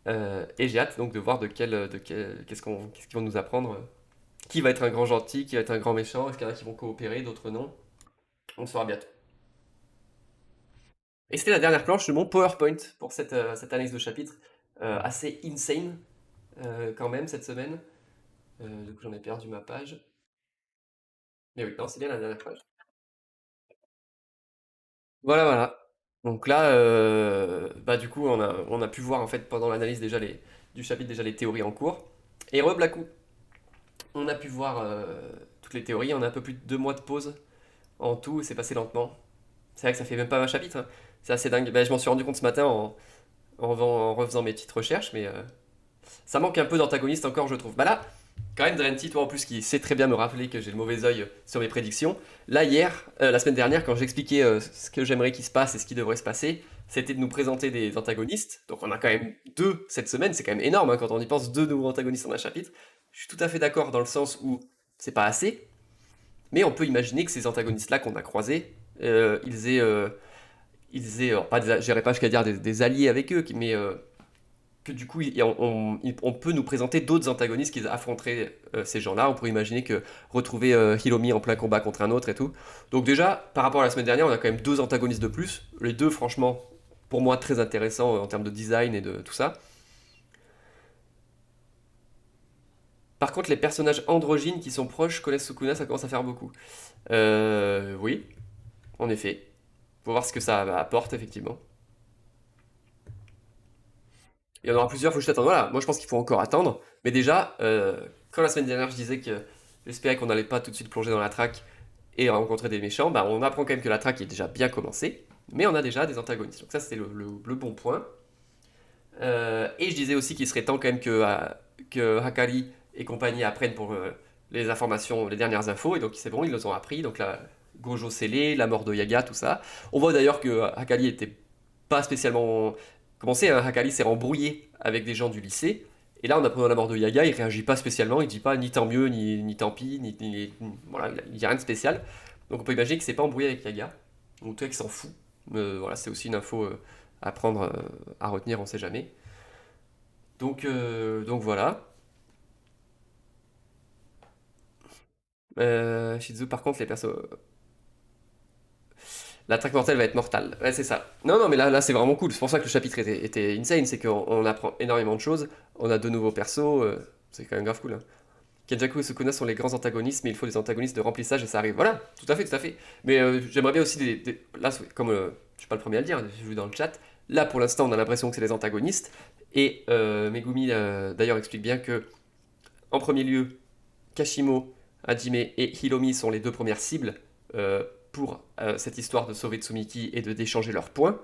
Et j'ai hâte donc de voir qu'est-ce qu'ils vont nous apprendre. Qui va être un grand gentil, qui va être un grand méchant. Est-ce qu'il y en a qui vont coopérer, d'autres non? On le saura bientôt. Et c'était la dernière planche de mon PowerPoint pour cette analyse de chapitre. Assez insane quand même cette semaine. Du coup, j'en ai perdu ma page. Mais oui, non, c'est bien la dernière page. Voilà, voilà. Donc là, bah du coup, on a pu voir en fait pendant l'analyse du chapitre déjà les théories en cours. Et Blackou, on a pu voir toutes les théories. On a un peu plus de 2 mois de pause en tout, et c'est passé lentement. C'est vrai que ça fait même pas un chapitre, hein. C'est assez dingue. Ben, je m'en suis rendu compte ce matin en refaisant mes petites recherches, mais ça manque un peu d'antagoniste encore, je trouve. Bah là, quand même, Drenti, toi en plus qui sait très bien me rappeler que j'ai le mauvais œil sur mes prédictions, là hier, la semaine dernière, quand j'expliquais ce que j'aimerais qu'il se passe et ce qui devrait se passer, c'était de nous présenter des antagonistes. Donc on a quand même deux cette semaine, c'est quand même énorme hein, quand on y pense, deux nouveaux antagonistes en un chapitre. Je suis tout à fait d'accord dans le sens où c'est pas assez, mais on peut imaginer que ces antagonistes-là qu'on a croisés, ils aient alors, pas j'irais pas jusqu'à dire des alliés avec eux, mais que du coup, on peut nous présenter d'autres antagonistes qui affronteraient ces gens-là. On pourrait imaginer que retrouver Hiromi en plein combat contre un autre et tout. Donc déjà, par rapport à la semaine dernière, on a quand même deux antagonistes de plus. Les deux, franchement, pour moi, très intéressants en termes de design et de tout ça. Par contre, les personnages androgynes qui sont proches connaissent Sukuna, ça commence à faire beaucoup. Oui, en effet. Faut voir ce que ça apporte, effectivement. Il y en aura plusieurs, faut juste attendre. Voilà, moi je pense qu'il faut encore attendre. Mais déjà, quand la semaine dernière je disais que j'espérais qu'on n'allait pas tout de suite plonger dans la traque et rencontrer des méchants, bah on apprend quand même que la traque est déjà bien commencée, mais on a déjà des antagonistes. Donc ça c'était le bon point. Et je disais aussi qu'il serait temps quand même que Hakari et compagnie apprennent pour les informations, les dernières infos, et donc c'est bon, ils les ont appris. Donc là, Gojo scellé, la mort de Yaga, tout ça. On voit d'ailleurs que Hakari était pas spécialement commencé, hein, Hakari s'est embrouillé avec des gens du lycée. Et là, en apprenant la mort de Yaga, il réagit pas spécialement, il dit pas ni tant mieux, ni tant pis, voilà, il dit rien de spécial. Donc on peut imaginer qu'il s'est pas embrouillé avec Yaga, ou en tout cas qu'il s'en fout. Voilà, c'est aussi une info à prendre, à retenir, on sait jamais. Donc voilà. Shizu, par contre, les persos. L'attaque mortelle va être mortale. Ouais, c'est ça. Non, non, mais là c'est vraiment cool. C'est pour ça que le chapitre était insane. C'est qu'on apprend énormément de choses. On a de nouveaux persos. C'est quand même grave cool, hein. Kenjaku et Sukuna sont les grands antagonistes, mais il faut des antagonistes de remplissage et ça arrive. Voilà, tout à fait, tout à fait. Mais j'aimerais bien aussi là, comme je suis pas le premier à le dire, j'ai vu dans le chat. Là, pour l'instant, on a l'impression que c'est les antagonistes. Et Megumi, d'ailleurs, explique bien que, en premier lieu, Kashimo, Hajime et Hiromi sont les deux premières cibles pour cette histoire de sauver Tsumiki et de d'échanger leurs points.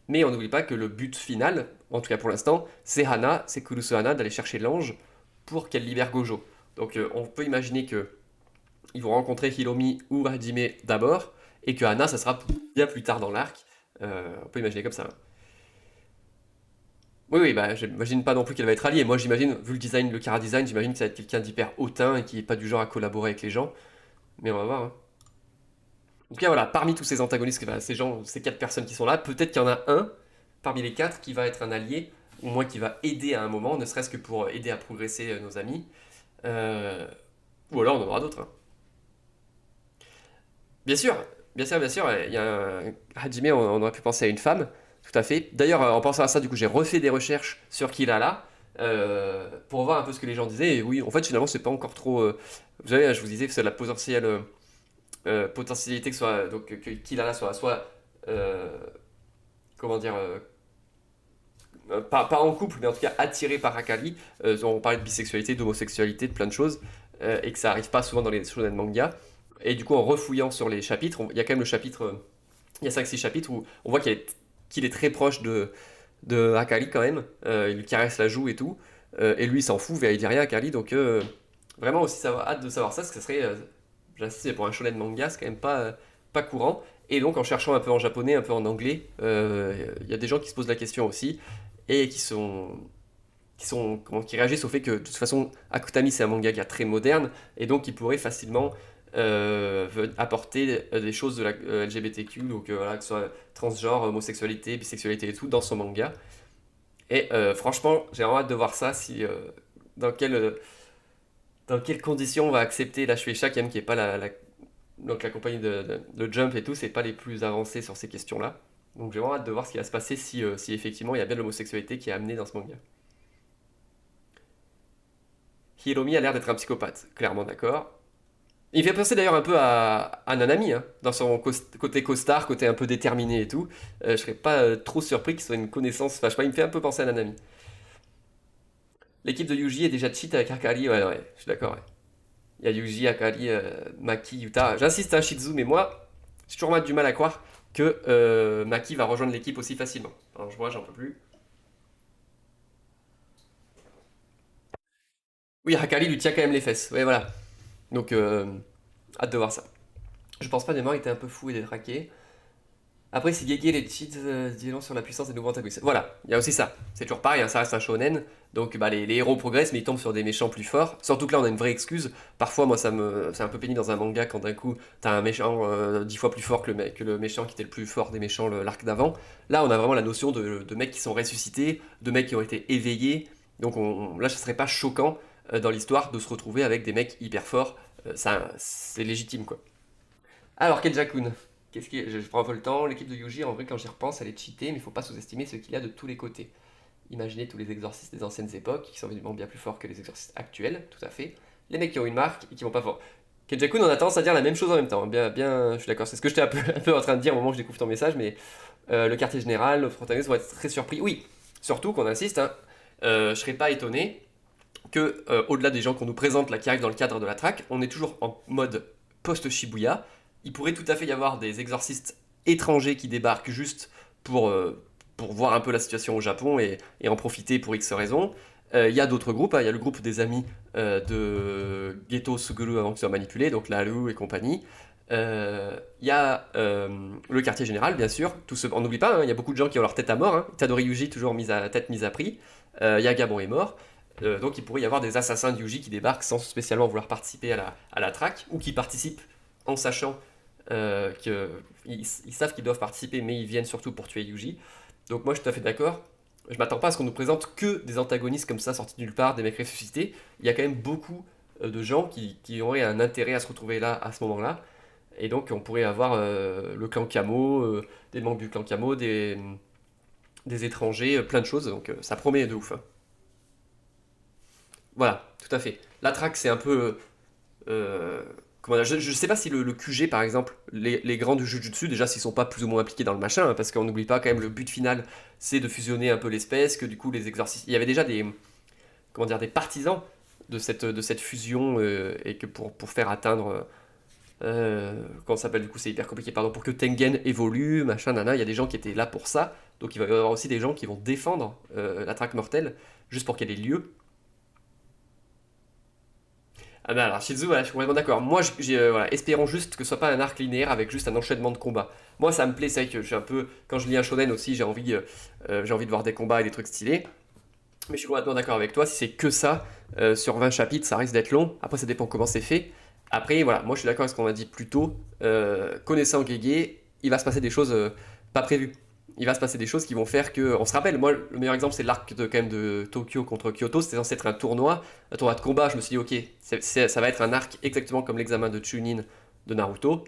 Mais on n'oublie pas que le but final, en tout cas pour l'instant, c'est Hana, c'est Kurusu Hana d'aller chercher l'ange pour qu'elle libère Gojo. Donc on peut imaginer que ils vont rencontrer Hiromi ou Hajime d'abord, et que Hana, ça sera bien plus tard dans l'arc. On peut imaginer comme ça. Oui, oui, bah j'imagine pas non plus qu'elle va être alliée. Moi j'imagine, vu le design, le Kara design, j'imagine que ça va être quelqu'un d'hyper hautain et qui est pas du genre à collaborer avec les gens. Mais on va voir, hein. En tout cas, voilà, parmi tous ces antagonistes, ces gens, ces quatre personnes qui sont là, peut-être qu'il y en a un parmi les quatre qui va être un allié, ou moins qui va aider à un moment, ne serait-ce que pour aider à progresser nos amis. Euh, ou alors on en aura d'autres, hein. Bien sûr, bien sûr, bien sûr, il y a Hajime, on aurait pu penser à une femme, tout à fait. D'ailleurs, en pensant à ça, du coup, j'ai refait des recherches sur Kilala pour voir un peu ce que les gens disaient. Et oui, en fait, finalement, c'est pas encore trop. Vous savez, je vous disais que c'est la potentielle potentialité que soit donc que Kilala soit euh, comment dire pas en couple mais en tout cas attiré par Akali. On parlait de bisexualité, d'homosexualité, de plein de choses et que ça arrive pas souvent dans les shonen manga. Et du coup en refouillant sur les chapitres, il y a quand même le chapitre il y a 5 6 chapitres où on voit qu'il est très proche de Akali quand même. Il lui caresse la joue et tout. Et lui il s'en fout, il dit rien à Akali. Donc vraiment aussi hâte de savoir ça, parce que ça serait j'insiste, mais pour un shonen manga, c'est quand même pas courant. Et donc, en cherchant un peu en japonais, un peu en anglais, il y a des gens qui se posent la question aussi et qui réagissent au fait que de toute façon, Akutami c'est un manga qui est très moderne et donc il pourrait facilement apporter des choses de la LGBTQ, donc voilà, que ce soit transgenre, homosexualité, bisexualité et tout, dans son manga. Et franchement, j'ai vraiment hâte de voir ça, si, dans dans quelles conditions on va accepter la Shueisha, qui est pas donc la compagnie de Jump et tout, c'est pas les plus avancés sur ces questions-là. Donc j'ai vraiment hâte de voir ce qui va se passer si effectivement il y a bien l'homosexualité qui est amenée dans ce manga. Hiromi a l'air d'être un psychopathe, clairement d'accord. Il fait penser d'ailleurs un peu à Nanami, hein, dans son côté costard, côté un peu déterminé et tout. Je serais pas trop surpris qu'il soit une connaissance. Enfin, je sais pas, il me fait un peu penser à Nanami. L'équipe de Yuji est déjà cheat avec Akari, ouais, ouais, je suis d'accord, ouais. Il y a Yuji, Akari, Maki, Yuta. J'insiste à Shizu, mais moi, j'ai toujours du mal à croire que Maki va rejoindre l'équipe aussi facilement. Alors je vois, j'en peux plus. Oui, Hakari lui tient quand même les fesses. Ouais, voilà. Donc, hâte de voir ça. Je pense pas Neymar était un peu fou et d'être hacké. Après, c'est Gege les cheats disant sur la puissance des nouveaux antagonistes. Voilà, il y a aussi ça. C'est toujours pareil, hein, ça reste un shonen. Donc bah, les héros progressent, mais ils tombent sur des méchants plus forts. Surtout que là, on a une vraie excuse. Parfois, moi, c'est un peu pénible dans un manga quand d'un coup, t'as un méchant 10 fois plus fort que le méchant qui était le plus fort des méchants l'arc d'avant. Là, on a vraiment la notion de mecs qui sont ressuscités, de mecs qui ont été éveillés. Donc là, ce serait pas choquant dans l'histoire de se retrouver avec des mecs hyper forts. Ça, c'est légitime, quoi. Alors, Kenjakun, je prends un peu le temps. L'équipe de Yuji, en vrai, quand j'y repense, elle est cheatée, mais il faut pas sous-estimer ce qu'il y a de tous les côtés. Imaginez tous les exorcistes des anciennes époques, qui sont évidemment bien plus forts que les exorcistes actuels, tout à fait. Les mecs qui ont une marque et qui vont pas fort. Kenjakun, on a tendance à dire la même chose en même temps. Bien, je suis d'accord. C'est ce que j'étais un peu en train de dire au moment où je découvre ton message, mais le quartier général, le protagoniste vont être très surpris. Oui, surtout qu'on insiste, hein, je serais pas étonné que, au-delà des gens qu'on nous présente là qui arrivent dans le cadre de la track, on est toujours en mode post-Shibuya. Il pourrait tout à fait y avoir des exorcistes étrangers qui débarquent juste pour, euh, pour voir un peu la situation au Japon et en profiter pour X raisons. Il y a d'autres groupes, hein. Il y a le groupe des amis de Geto Suguru avant qu'il soit manipulé, donc Lalu et compagnie. Il y a le quartier général, bien sûr. On n'oublie pas, hein, il y a beaucoup de gens qui ont leur tête à mort. Hein. Itadori Yuji, toujours tête mise à prix. Yagabon est mort. Donc il pourrait y avoir des assassins de Yuji qui débarquent sans spécialement vouloir participer à la traque, ou qui participent en sachant qu'ils savent qu'ils doivent participer, mais ils viennent surtout pour tuer Yuji. Donc moi je suis tout à fait d'accord. Je m'attends pas à ce qu'on nous présente que des antagonistes comme ça sortis de nulle part, des mecs ressuscités. Il y a quand même beaucoup de gens qui auraient un intérêt à se retrouver là à ce moment-là. Et donc on pourrait avoir le clan Kamo, des membres du clan Kamo, des étrangers, plein de choses. Donc ça promet de ouf, hein. Voilà, tout à fait. La track, c'est un peu. euh, comment dire, je sais pas si le QG, par exemple, les grands du Jujutsu, déjà, s'ils sont pas plus ou moins impliqués dans le machin, hein, parce qu'on n'oublie pas quand même le but final, c'est de fusionner un peu l'espèce, que du coup, les exorcistes. Il y avait déjà comment dire, des partisans de cette fusion, et que pour faire atteindre. Comment ça s'appelle, du coup, c'est hyper compliqué, pardon, pour que Tengen évolue, machin, nana, il y a des gens qui étaient là pour ça, donc il va y avoir aussi des gens qui vont défendre la traque mortelle, juste pour qu'elle ait lieu. Ah ben alors, Shizu, voilà, je suis complètement d'accord. Moi, voilà, espérons juste que ce soit pas un arc linéaire avec juste un enchaînement de combats. Moi, ça me plaît, c'est vrai que je suis un peu. Quand je lis un shonen aussi, j'ai envie de voir des combats et des trucs stylés. Mais je suis complètement d'accord avec toi, si c'est que ça, sur 20 chapitres, ça risque d'être long. Après, ça dépend comment c'est fait. Après, voilà, moi je suis d'accord avec ce qu'on a dit plus tôt. Connaissant Gege, il va se passer des choses pas prévues. Il va se passer des choses qui vont faire que. On se rappelle, moi, le meilleur exemple, c'est l'arc quand même de Tokyo contre Kyoto. C'était censé être un tournoi de combat. Je me suis dit, ok, ça va être un arc exactement comme l'examen de Chunin de Naruto,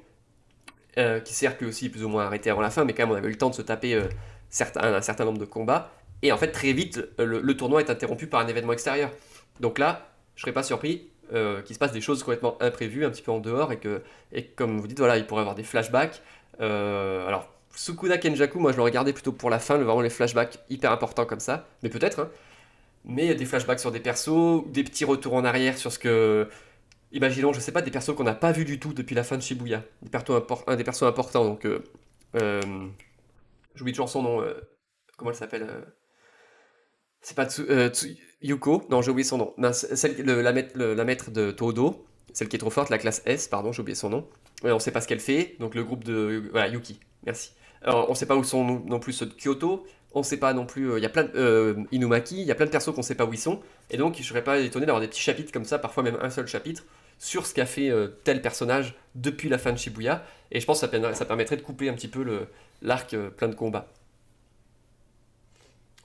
qui sert que aussi plus ou moins arrêté avant la fin, mais quand même, on avait eu le temps de se taper un certain nombre de combats. Et en fait, très vite, le tournoi est interrompu par un événement extérieur. Donc là, je serais pas surpris qu'il se passe des choses complètement imprévues, un petit peu en dehors, et comme vous dites, voilà, il pourrait y avoir des flashbacks. Alors, Sukuda Kenjaku, moi je le regardais plutôt pour la fin, vraiment les flashbacks hyper importants comme ça, mais peut-être, hein. Mais il y a des flashbacks sur des persos, des petits retours en arrière sur ce que. Imaginons, je sais pas, des persos qu'on n'a pas vus du tout depuis la fin de Shibuya. Un des persos importants, donc. Euh, J'oublie toujours son nom. Comment elle s'appelle C'est pas Yuko, non, j'ai oublié son nom. Mince, la maître de Todo, celle qui est trop forte, la classe S, pardon, j'ai oublié son nom. Ouais, on sait pas ce qu'elle fait, donc le groupe de. Voilà, Yuki, merci. Alors, on sait pas où sont non plus ceux de Kyoto, on sait pas non plus. Il y a plein de. Inumaki, il y a plein de persos qu'on sait pas où ils sont, et donc je serais pas étonné d'avoir des petits chapitres comme ça, parfois même un seul chapitre, sur ce qu'a fait tel personnage depuis la fin de Shibuya, et je pense que ça permettrait de couper un petit peu l'arc plein de combats.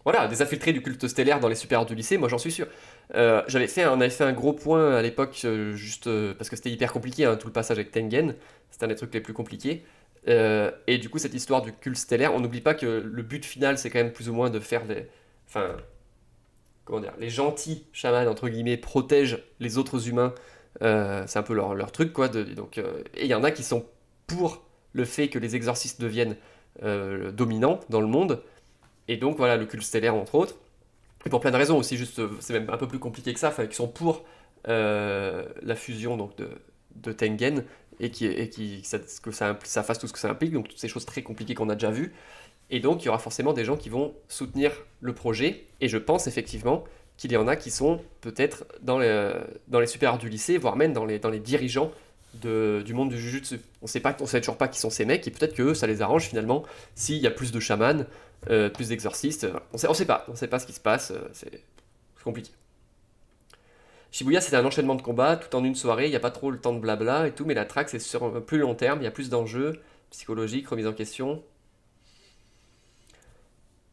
Voilà, des infiltrés du culte stellaire dans les super du lycée, moi j'en suis sûr. On avait fait un gros point à l'époque, juste parce que c'était hyper compliqué, hein, tout le passage avec Tengen, c'était un des trucs les plus compliqués. Et du coup, cette histoire du culte stellaire, on n'oublie pas que le but final, c'est quand même plus ou moins de faire des. Enfin, comment dire, les gentils chamans, entre guillemets, protègent les autres humains. C'est un peu leur truc, quoi. Et il y en a qui sont pour le fait que les exorcistes deviennent dominants dans le monde. Et donc voilà, le culte stellaire entre autres. Et pour plein de raisons aussi, juste, c'est même un peu plus compliqué que ça, enfin, qui sont pour la fusion donc, de Tengen que ça fasse tout ce que ça implique, donc toutes ces choses très compliquées qu'on a déjà vues. Et donc, il y aura forcément des gens qui vont soutenir le projet. Et je pense effectivement qu'il y en a qui sont peut-être dans les supérieurs du lycée, voire même dans les dirigeants du monde du jujutsu. On sait toujours pas qui sont ces mecs, et peut-être que eux, ça les arrange finalement s'il y a plus de chamans, plus d'exorcistes. Voilà. On sait pas ce qui se passe. C'est compliqué. Shibuya, c'était un enchaînement de combats tout en une soirée. Il n'y a pas trop le temps de blabla et tout, mais la track, c'est sur un plus long terme. Il y a plus d'enjeux psychologiques, remise en question.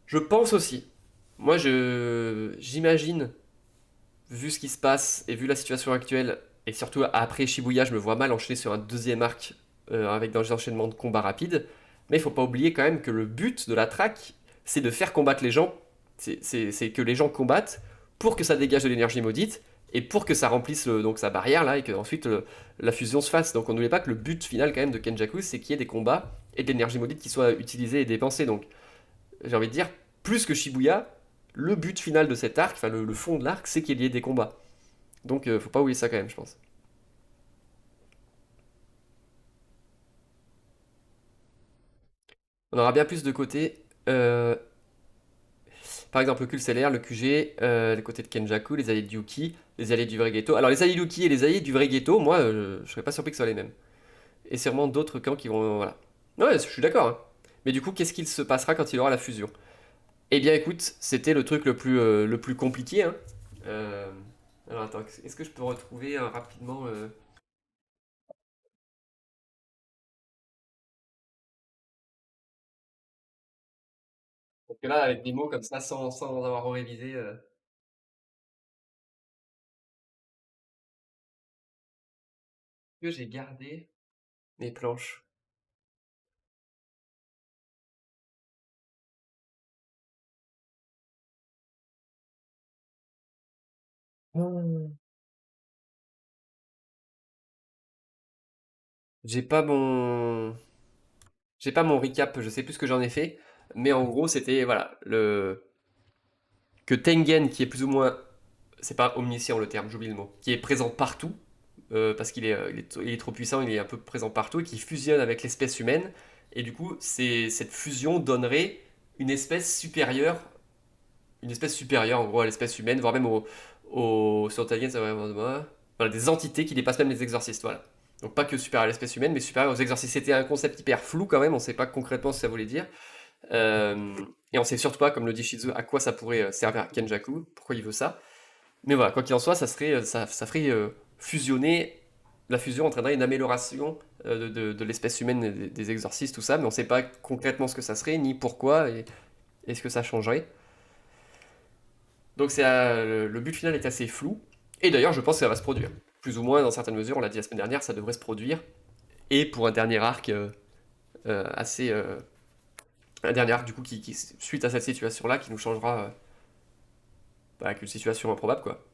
Je pense aussi. Moi, j'imagine, vu ce qui se passe et vu la situation actuelle, et surtout après Shibuya, je me vois mal enchaîner sur un deuxième arc avec des enchaînements de combats rapides. Mais il faut pas oublier quand même que le but de la track, c'est de faire combattre les gens. C'est que les gens combattent pour que ça dégage de l'énergie maudite et pour que ça remplisse donc sa barrière là et que ensuite la fusion se fasse. Donc on n'oublie pas que le but final quand même de Kenjaku, c'est qu'il y ait des combats et de l'énergie maudite qui soit utilisée et dépensée. Donc j'ai envie de dire, plus que Shibuya, le but final de cet arc, enfin le fond de l'arc, c'est qu'il y ait des combats. Donc faut pas oublier ça quand même, je pense. On aura bien plus de côtés. Par exemple, le Culte le QG, les côtés de Kenjaku, les alliés de Yuki, les alliés du vrai ghetto. Alors les alliés de Yuki et les alliés du vrai ghetto, moi, je serais pas surpris que ce soit les mêmes. Et sûrement d'autres camps qui vont... Voilà. Ouais, je suis d'accord, hein. Mais du coup, qu'est-ce qu'il se passera quand il aura la fusion? Eh bien écoute, c'était le truc le plus compliqué, hein. Euh, Alors attends, est-ce que je peux retrouver rapidement Parce que là, avec des mots comme ça, sans avoir révisé, que j'ai gardé mes planches. Hmm. J'ai pas mon... J'ai pas mon recap, je sais plus ce que j'en ai fait, mais en gros, c'était, voilà, que Tengen, qui est plus ou moins... C'est pas omniscient le terme, j'oublie le mot. Qui est présent partout, parce qu'il est trop puissant, il est un peu présent partout, et qui fusionne avec l'espèce humaine. Et du coup, cette fusion donnerait une espèce supérieure une espèce supérieure en gros à l'espèce humaine, voire même sur Tolkien, ça va vraiment voilà, des entités qui dépassent même les exorcistes, voilà. Donc pas que supérieur à l'espèce humaine, mais supérieur aux exorcistes. C'était un concept hyper flou quand même, on sait pas concrètement ce que ça voulait dire. Euh, et on sait surtout pas, comme le dit Shizu, à quoi ça pourrait servir à Kenjaku, pourquoi il veut ça. Mais voilà, quoi qu'il en soit, ça ferait fusionner, la fusion entraînerait une amélioration de l'espèce humaine et des exorcistes, tout ça, mais on sait pas concrètement ce que ça serait, ni pourquoi, et ce que ça changerait. Donc le but final est assez flou. Et d'ailleurs, je pense que ça va se produire. Plus ou moins, dans certaines mesures, on l'a dit la semaine dernière, ça devrait se produire. Et pour un dernier arc assez... un dernier arc, du coup, suite à cette situation-là, qui nous changera avec une situation improbable, quoi.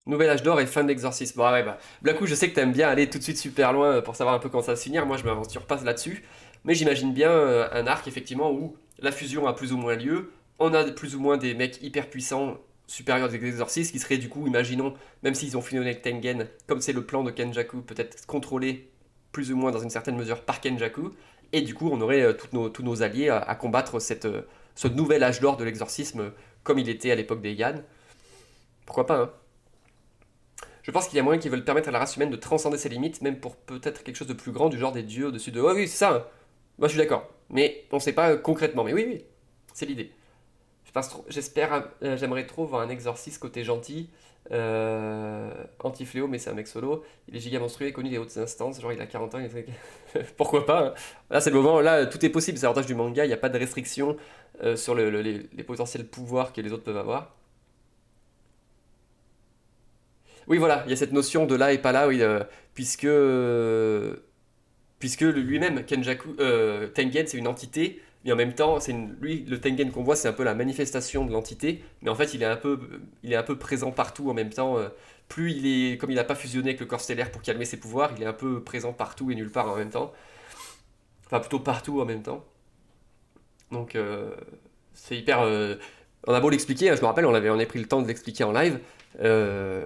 Nouvel âge d'or et fin de l'exorcisme. Bon, ouais, bah, Blackou, je sais que t'aimes bien aller tout de suite super loin pour savoir un peu comment ça va se finir. Moi, je m'aventure pas là-dessus. Mais j'imagine bien un arc, effectivement, où la fusion a plus ou moins lieu. On a plus ou moins des mecs hyper puissants, supérieurs aux exorcistes, qui seraient, du coup, imaginons, même s'ils ont fusionné avec Tengen, comme c'est le plan de Kenjaku, peut-être contrôlé plus ou moins dans une certaine mesure par Kenjaku. Et du coup, on aurait tous nos alliés à combattre ce nouvel âge d'or de l'exorcisme, comme il était à l'époque des Yan. Pourquoi pas, hein? Je pense qu'il y a moyen qu'ils veulent permettre à la race humaine de transcender ses limites, même pour peut-être quelque chose de plus grand, du genre des dieux au-dessus de... Ouais, oui, c'est ça, hein. Moi, je suis d'accord. Mais on sait pas concrètement. Mais oui, oui, c'est l'idée. J'espère, j'aimerais trop voir un exorciste côté gentil. Anti-fléau, mais c'est un mec solo. Il est giga monstrueux, connu des hautes instances. Genre, il a 40 ans. Pourquoi pas, hein. Là, c'est le moment. Là, tout est possible. C'est l'avantage du manga. Il n'y a pas de restriction sur les potentiels pouvoirs que les autres peuvent avoir. Oui, voilà, il y a cette notion de là et pas là, oui, puisque, puisque lui-même, Tengen, c'est une entité, mais en même temps, lui, le Tengen qu'on voit, c'est un peu la manifestation de l'entité, mais en fait, il est un peu présent partout en même temps. Plus comme il n'a pas fusionné avec le corps stellaire pour calmer ses pouvoirs, il est un peu présent partout et nulle part en même temps. Enfin, plutôt partout en même temps. Donc, c'est hyper. On a beau l'expliquer, hein, je me rappelle, on avait pris le temps de l'expliquer en live. euh,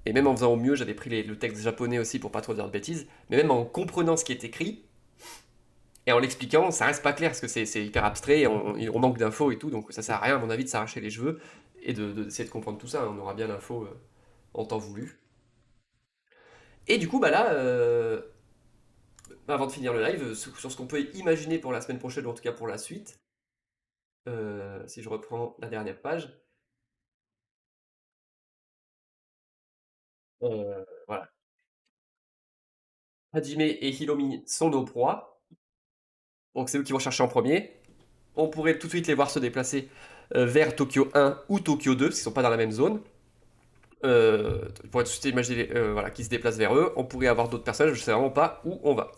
Et même en faisant au mieux, j'avais pris le texte japonais aussi pour pas trop dire de bêtises. Mais même en comprenant ce qui est écrit et en l'expliquant, ça reste pas clair parce que c'est hyper abstrait, on manque d'infos et tout, donc ça sert à rien, à mon avis, de s'arracher les cheveux et d'essayer de comprendre tout ça. Hein. On aura bien l'info en temps voulu. Et du coup, bah là, avant de finir le live, sur ce qu'on peut imaginer pour la semaine prochaine, ou en tout cas pour la suite, si je reprends la dernière page, voilà. Hajime et Hiromi sont nos proies, donc c'est eux qui vont chercher en premier. On pourrait tout de suite les voir se déplacer vers Tokyo 1 ou Tokyo 2, parce qu'ils sont pas dans la même zone. On pourrait tout de suite imaginer voilà, qui se déplacent vers eux. On pourrait avoir d'autres personnages, je sais vraiment pas où on va.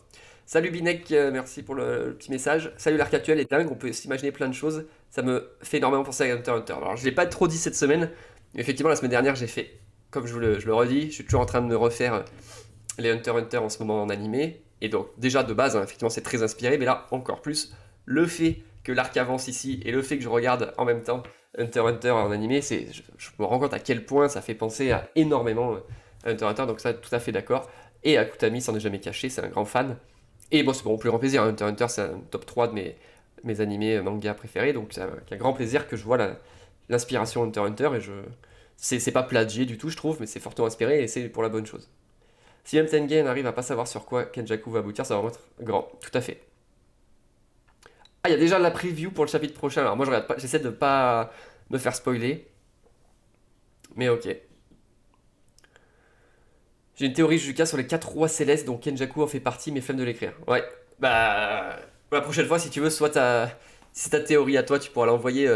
Salut Binek, merci pour le petit message. Salut l'arc actuel est dingue, on peut s'imaginer plein de choses. Ça me fait énormément penser à Hunter x Hunter. Alors je l'ai pas trop dit cette semaine, mais effectivement la semaine dernière j'ai fait, comme je le redis, je suis toujours en train de me refaire les Hunter x Hunter en ce moment en animé. Et donc déjà de base, hein, effectivement c'est très inspiré, mais là encore plus, le fait que l'arc avance ici et le fait que je regarde en même temps Hunter x Hunter en animé, je me rends compte à quel point ça fait penser à énormément Hunter x Hunter, donc ça tout à fait d'accord. Et Akutami s'en est jamais caché, c'est un grand fan. Et bon, c'est pour mon plus grand plaisir, hein. Hunter x Hunter c'est un top 3 de mes animés mangas préférés, donc c'est avec un grand plaisir que je vois l'inspiration Hunter x Hunter, et c'est pas plagié du tout je trouve, mais c'est fortement inspiré et c'est pour la bonne chose. Si même Tengen arrive à pas savoir sur quoi Kenjaku va aboutir, ça va vraiment être grand, tout à fait. Ah, il y a déjà la preview pour le chapitre prochain. Alors moi, je regarde pas, j'essaie de pas me faire spoiler. Mais ok. J'ai une théorie, Juka, sur les 4 rois célestes dont Kenjaku en fait partie, mais flemme de l'écrire. Ouais. Bah. La prochaine fois, si tu veux, soit si c'est ta théorie à toi, tu pourras l'envoyer.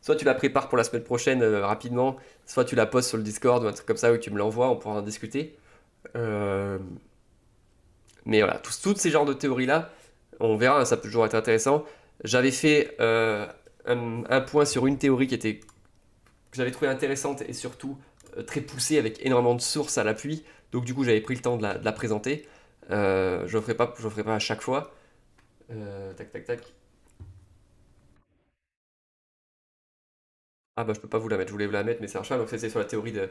Soit tu la prépares pour la semaine prochaine rapidement, soit tu la postes sur le Discord ou un truc comme ça où tu me l'envoies, on pourra en discuter. Euh, Mais voilà, toutes ces genres de théories-là, on verra, hein, ça peut toujours être intéressant. J'avais fait un point sur une théorie que j'avais trouvé intéressante et surtout très poussée avec énormément de sources à l'appui. Donc du coup, j'avais pris le temps de la présenter. Je le ferai pas à chaque fois. Tac, tac, tac. Ah bah je peux pas vous la mettre, je voulais vous la mettre, mais c'est un chat. Donc c'est sur la théorie de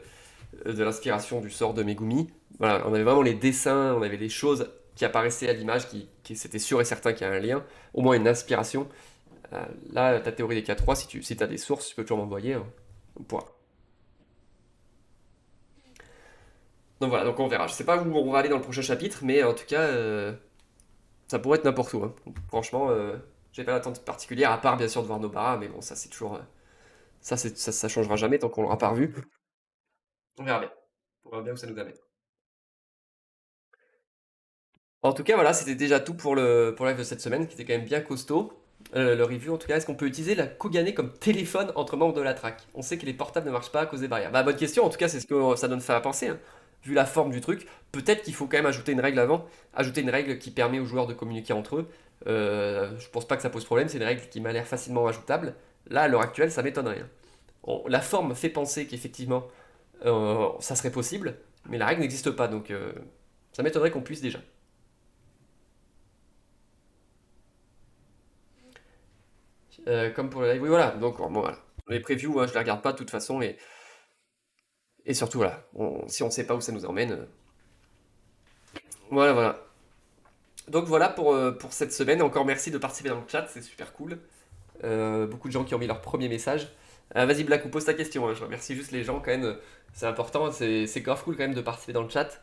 l'inspiration du sort de Megumi. Voilà, on avait vraiment les dessins, on avait les choses qui apparaissaient à l'image, c'était sûr et certain qu'il y a un lien, au moins une inspiration. Là, ta théorie des K3, si as des sources, tu peux toujours m'envoyer. Hein. On pourra. Donc voilà, donc on verra. Je sais pas où on va aller dans le prochain chapitre, mais en tout cas, ça pourrait être n'importe où. Hein. Franchement, j'ai pas d'attente particulière, à part bien sûr de voir Nobara, mais bon, ça c'est toujours. Ça changera jamais tant qu'on l'aura pas revu. On verra bien. On verra bien où ça nous amène. En tout cas, voilà, c'était déjà tout pour le live de cette semaine, qui était quand même bien costaud. Le review, en tout cas, est-ce qu'on peut utiliser la Kogane comme téléphone entre membres de la track? On sait que les portables ne marchent pas à cause des barrières. Bah, bonne question, en tout cas, c'est ce que ça donne faire à penser. Hein. Vu la forme du truc, peut-être qu'il faut quand même ajouter une règle avant, ajouter une règle qui permet aux joueurs de communiquer entre eux. Je pense pas que ça pose problème, c'est une règle qui m'a l'air facilement ajoutable. Là, à l'heure actuelle, ça m'étonnerait. Hein. La forme fait penser qu'effectivement, ça serait possible, mais la règle n'existe pas, donc ça m'étonnerait qu'on puisse déjà. Comme pour le live, oui voilà, donc bon voilà. Les previews, je les regarde pas de toute façon, et surtout voilà, si on sait pas où ça nous emmène, voilà voilà. Donc voilà pour cette semaine, encore merci de participer dans le chat, c'est super cool. Beaucoup de gens qui ont mis leur premier message. Vas-y Black, pose ta question, hein. Je remercie juste les gens quand même, c'est important, c'est grave cool quand même de participer dans le chat.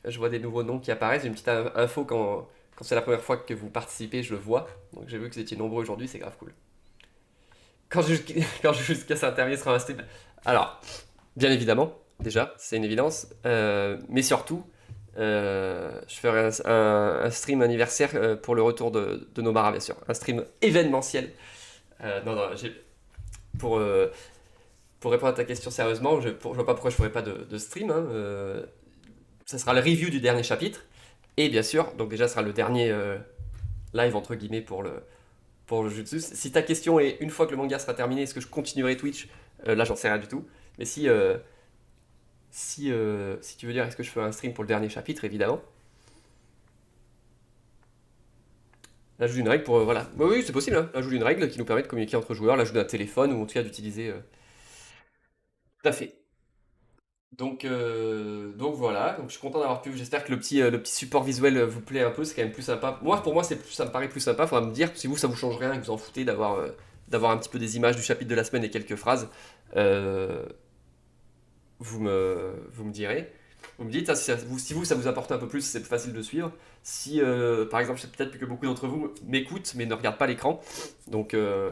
Je vois des nouveaux noms qui apparaissent, j'ai une petite info quand c'est la première fois que vous participez, je le vois. Donc j'ai vu que vous étiez nombreux aujourd'hui, c'est grave cool. Quand quand jusqu'à s'interviewer sera un stream. Alors, bien évidemment, déjà, c'est une évidence. Mais surtout, je ferai un stream anniversaire pour le retour de Nomara, bien sûr. Un stream événementiel. Non, non, pour, euh, pour répondre à ta question sérieusement, je vois pas pourquoi je ferais pas de stream. Hein, ça sera le review du dernier chapitre. Et bien sûr, donc déjà, ce sera le dernier live, entre guillemets, pour le Jutsu. Si ta question est une fois que le manga sera terminé, est-ce que je continuerai Twitch? Là, j'en sais rien du tout. Mais si tu veux dire est-ce que je fais un stream pour le dernier chapitre, évidemment. L'ajout d'une règle pour. Voilà. Bah oui, c'est possible. Hein. L'ajout d'une règle qui nous permet de communiquer entre joueurs, l'ajout d'un téléphone ou en tout cas d'utiliser. Tout à fait. Donc voilà, donc je suis content d'avoir pu. J'espère que le petit support visuel vous plaît un peu, c'est quand même plus sympa. Moi, pour moi, ça me paraît plus sympa. Faudra me dire si vous, ça vous change rien et que vous en foutez d'avoir un petit peu des images du chapitre de la semaine et quelques phrases. Euh, vous me direz. Vous me dites, ça, si vous, ça vous apporte un peu plus, c'est plus facile de suivre. Si, par exemple, je sais peut-être que beaucoup d'entre vous m'écoutent mais ne regardent pas l'écran. Donc, euh,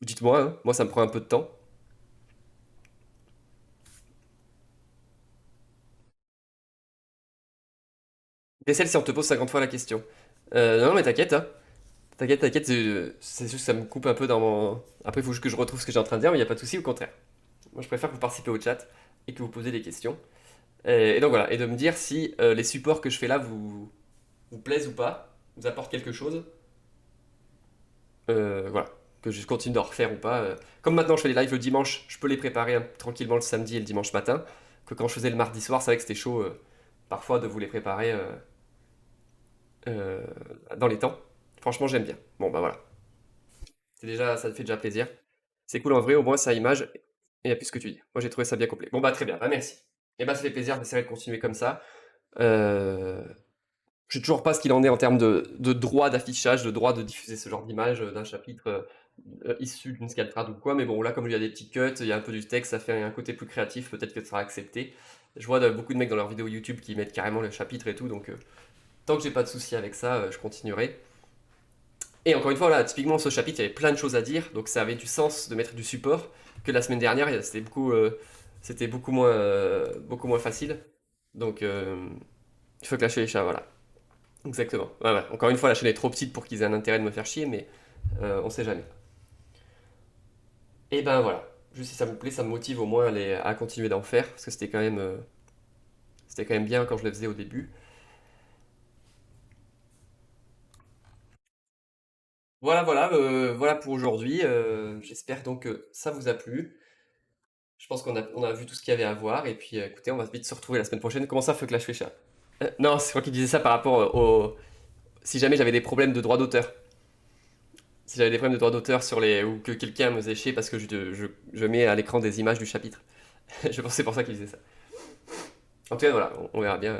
dites-moi, hein. Moi, ça me prend un peu de temps. Et celle si on te pose 50 fois la question. Non, mais t'inquiète, hein. T'inquiète, t'inquiète, c'est juste que ça me coupe un peu dans mon. Après, il faut juste que je retrouve ce que j'ai en train de dire, mais il n'y a pas de souci, au contraire. Moi, je préfère que vous participez au chat et que vous posez des questions. Et donc voilà, et de me dire si les supports que je fais là vous plaisent ou pas, vous apportent quelque chose. Voilà, que je continue d'en refaire ou pas. Comme maintenant, je fais les lives le dimanche, je peux les préparer tranquillement le samedi et le dimanche matin. Que quand je faisais le mardi soir, c'est vrai que c'était chaud parfois de vous les préparer euh, dans les temps. Franchement, j'aime bien. Bon, bah voilà. C'est déjà, ça te fait déjà plaisir. C'est cool en vrai, au moins ça image et il y a plus ce que tu dis. Moi j'ai trouvé ça bien complet. Bon bah très bien, bah merci. Et bah ça fait plaisir d'essayer de continuer comme ça. Euh, je sais toujours pas ce qu'il en est en termes de droit d'affichage, de droit de diffuser ce genre d'image d'un chapitre issu d'une scaltrade ou quoi, mais bon là comme il y a des petits cuts, il y a un peu du texte, ça fait un côté plus créatif, peut-être que ça sera accepté. Je vois beaucoup de mecs dans leurs vidéos YouTube qui mettent carrément le chapitre et tout, donc tant que j'ai pas de souci avec ça, je continuerai. Et encore une fois, là, typiquement, ce chapitre, il y avait plein de choses à dire, donc ça avait du sens de mettre du support, que la semaine dernière, c'était beaucoup moins facile. Donc, il faut que la chaîne, voilà. Exactement. Ouais, ouais. Encore une fois, la chaîne est trop petite pour qu'ils aient un intérêt de me faire chier, mais on sait jamais. Et ben voilà. Juste si ça vous plaît, ça me motive au moins à continuer d'en faire, parce que c'était quand même bien quand je le faisais au début. Voilà, voilà, voilà pour aujourd'hui. J'espère donc que ça vous a plu. Je pense qu'on a vu tout ce qu'il y avait à voir. Et puis, écoutez, on va vite se retrouver la semaine prochaine. Comment ça, Feu Clash Fécha? Non, c'est moi qui disais ça par rapport au. Si jamais j'avais des problèmes de droit d'auteur. Si j'avais des problèmes de droit d'auteur sur les. Ou que quelqu'un me faisait chier parce que je mets à l'écran des images du chapitre. Je pense que c'est pour ça qu'il disait ça. En tout cas, voilà, on verra bien.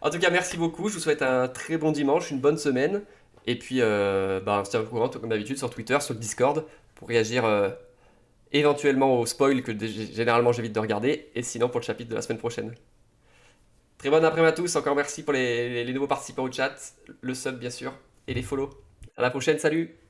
En tout cas, merci beaucoup. Je vous souhaite un très bon dimanche, une bonne semaine. Et puis, bah, on se tient au courant, comme d'habitude, sur Twitter, sur le Discord, pour réagir éventuellement au spoil que généralement j'évite de regarder, et sinon pour le chapitre de la semaine prochaine. Très bonne après-midi à tous, encore merci pour les nouveaux participants au chat, le sub bien sûr, et les follow. À la prochaine, salut!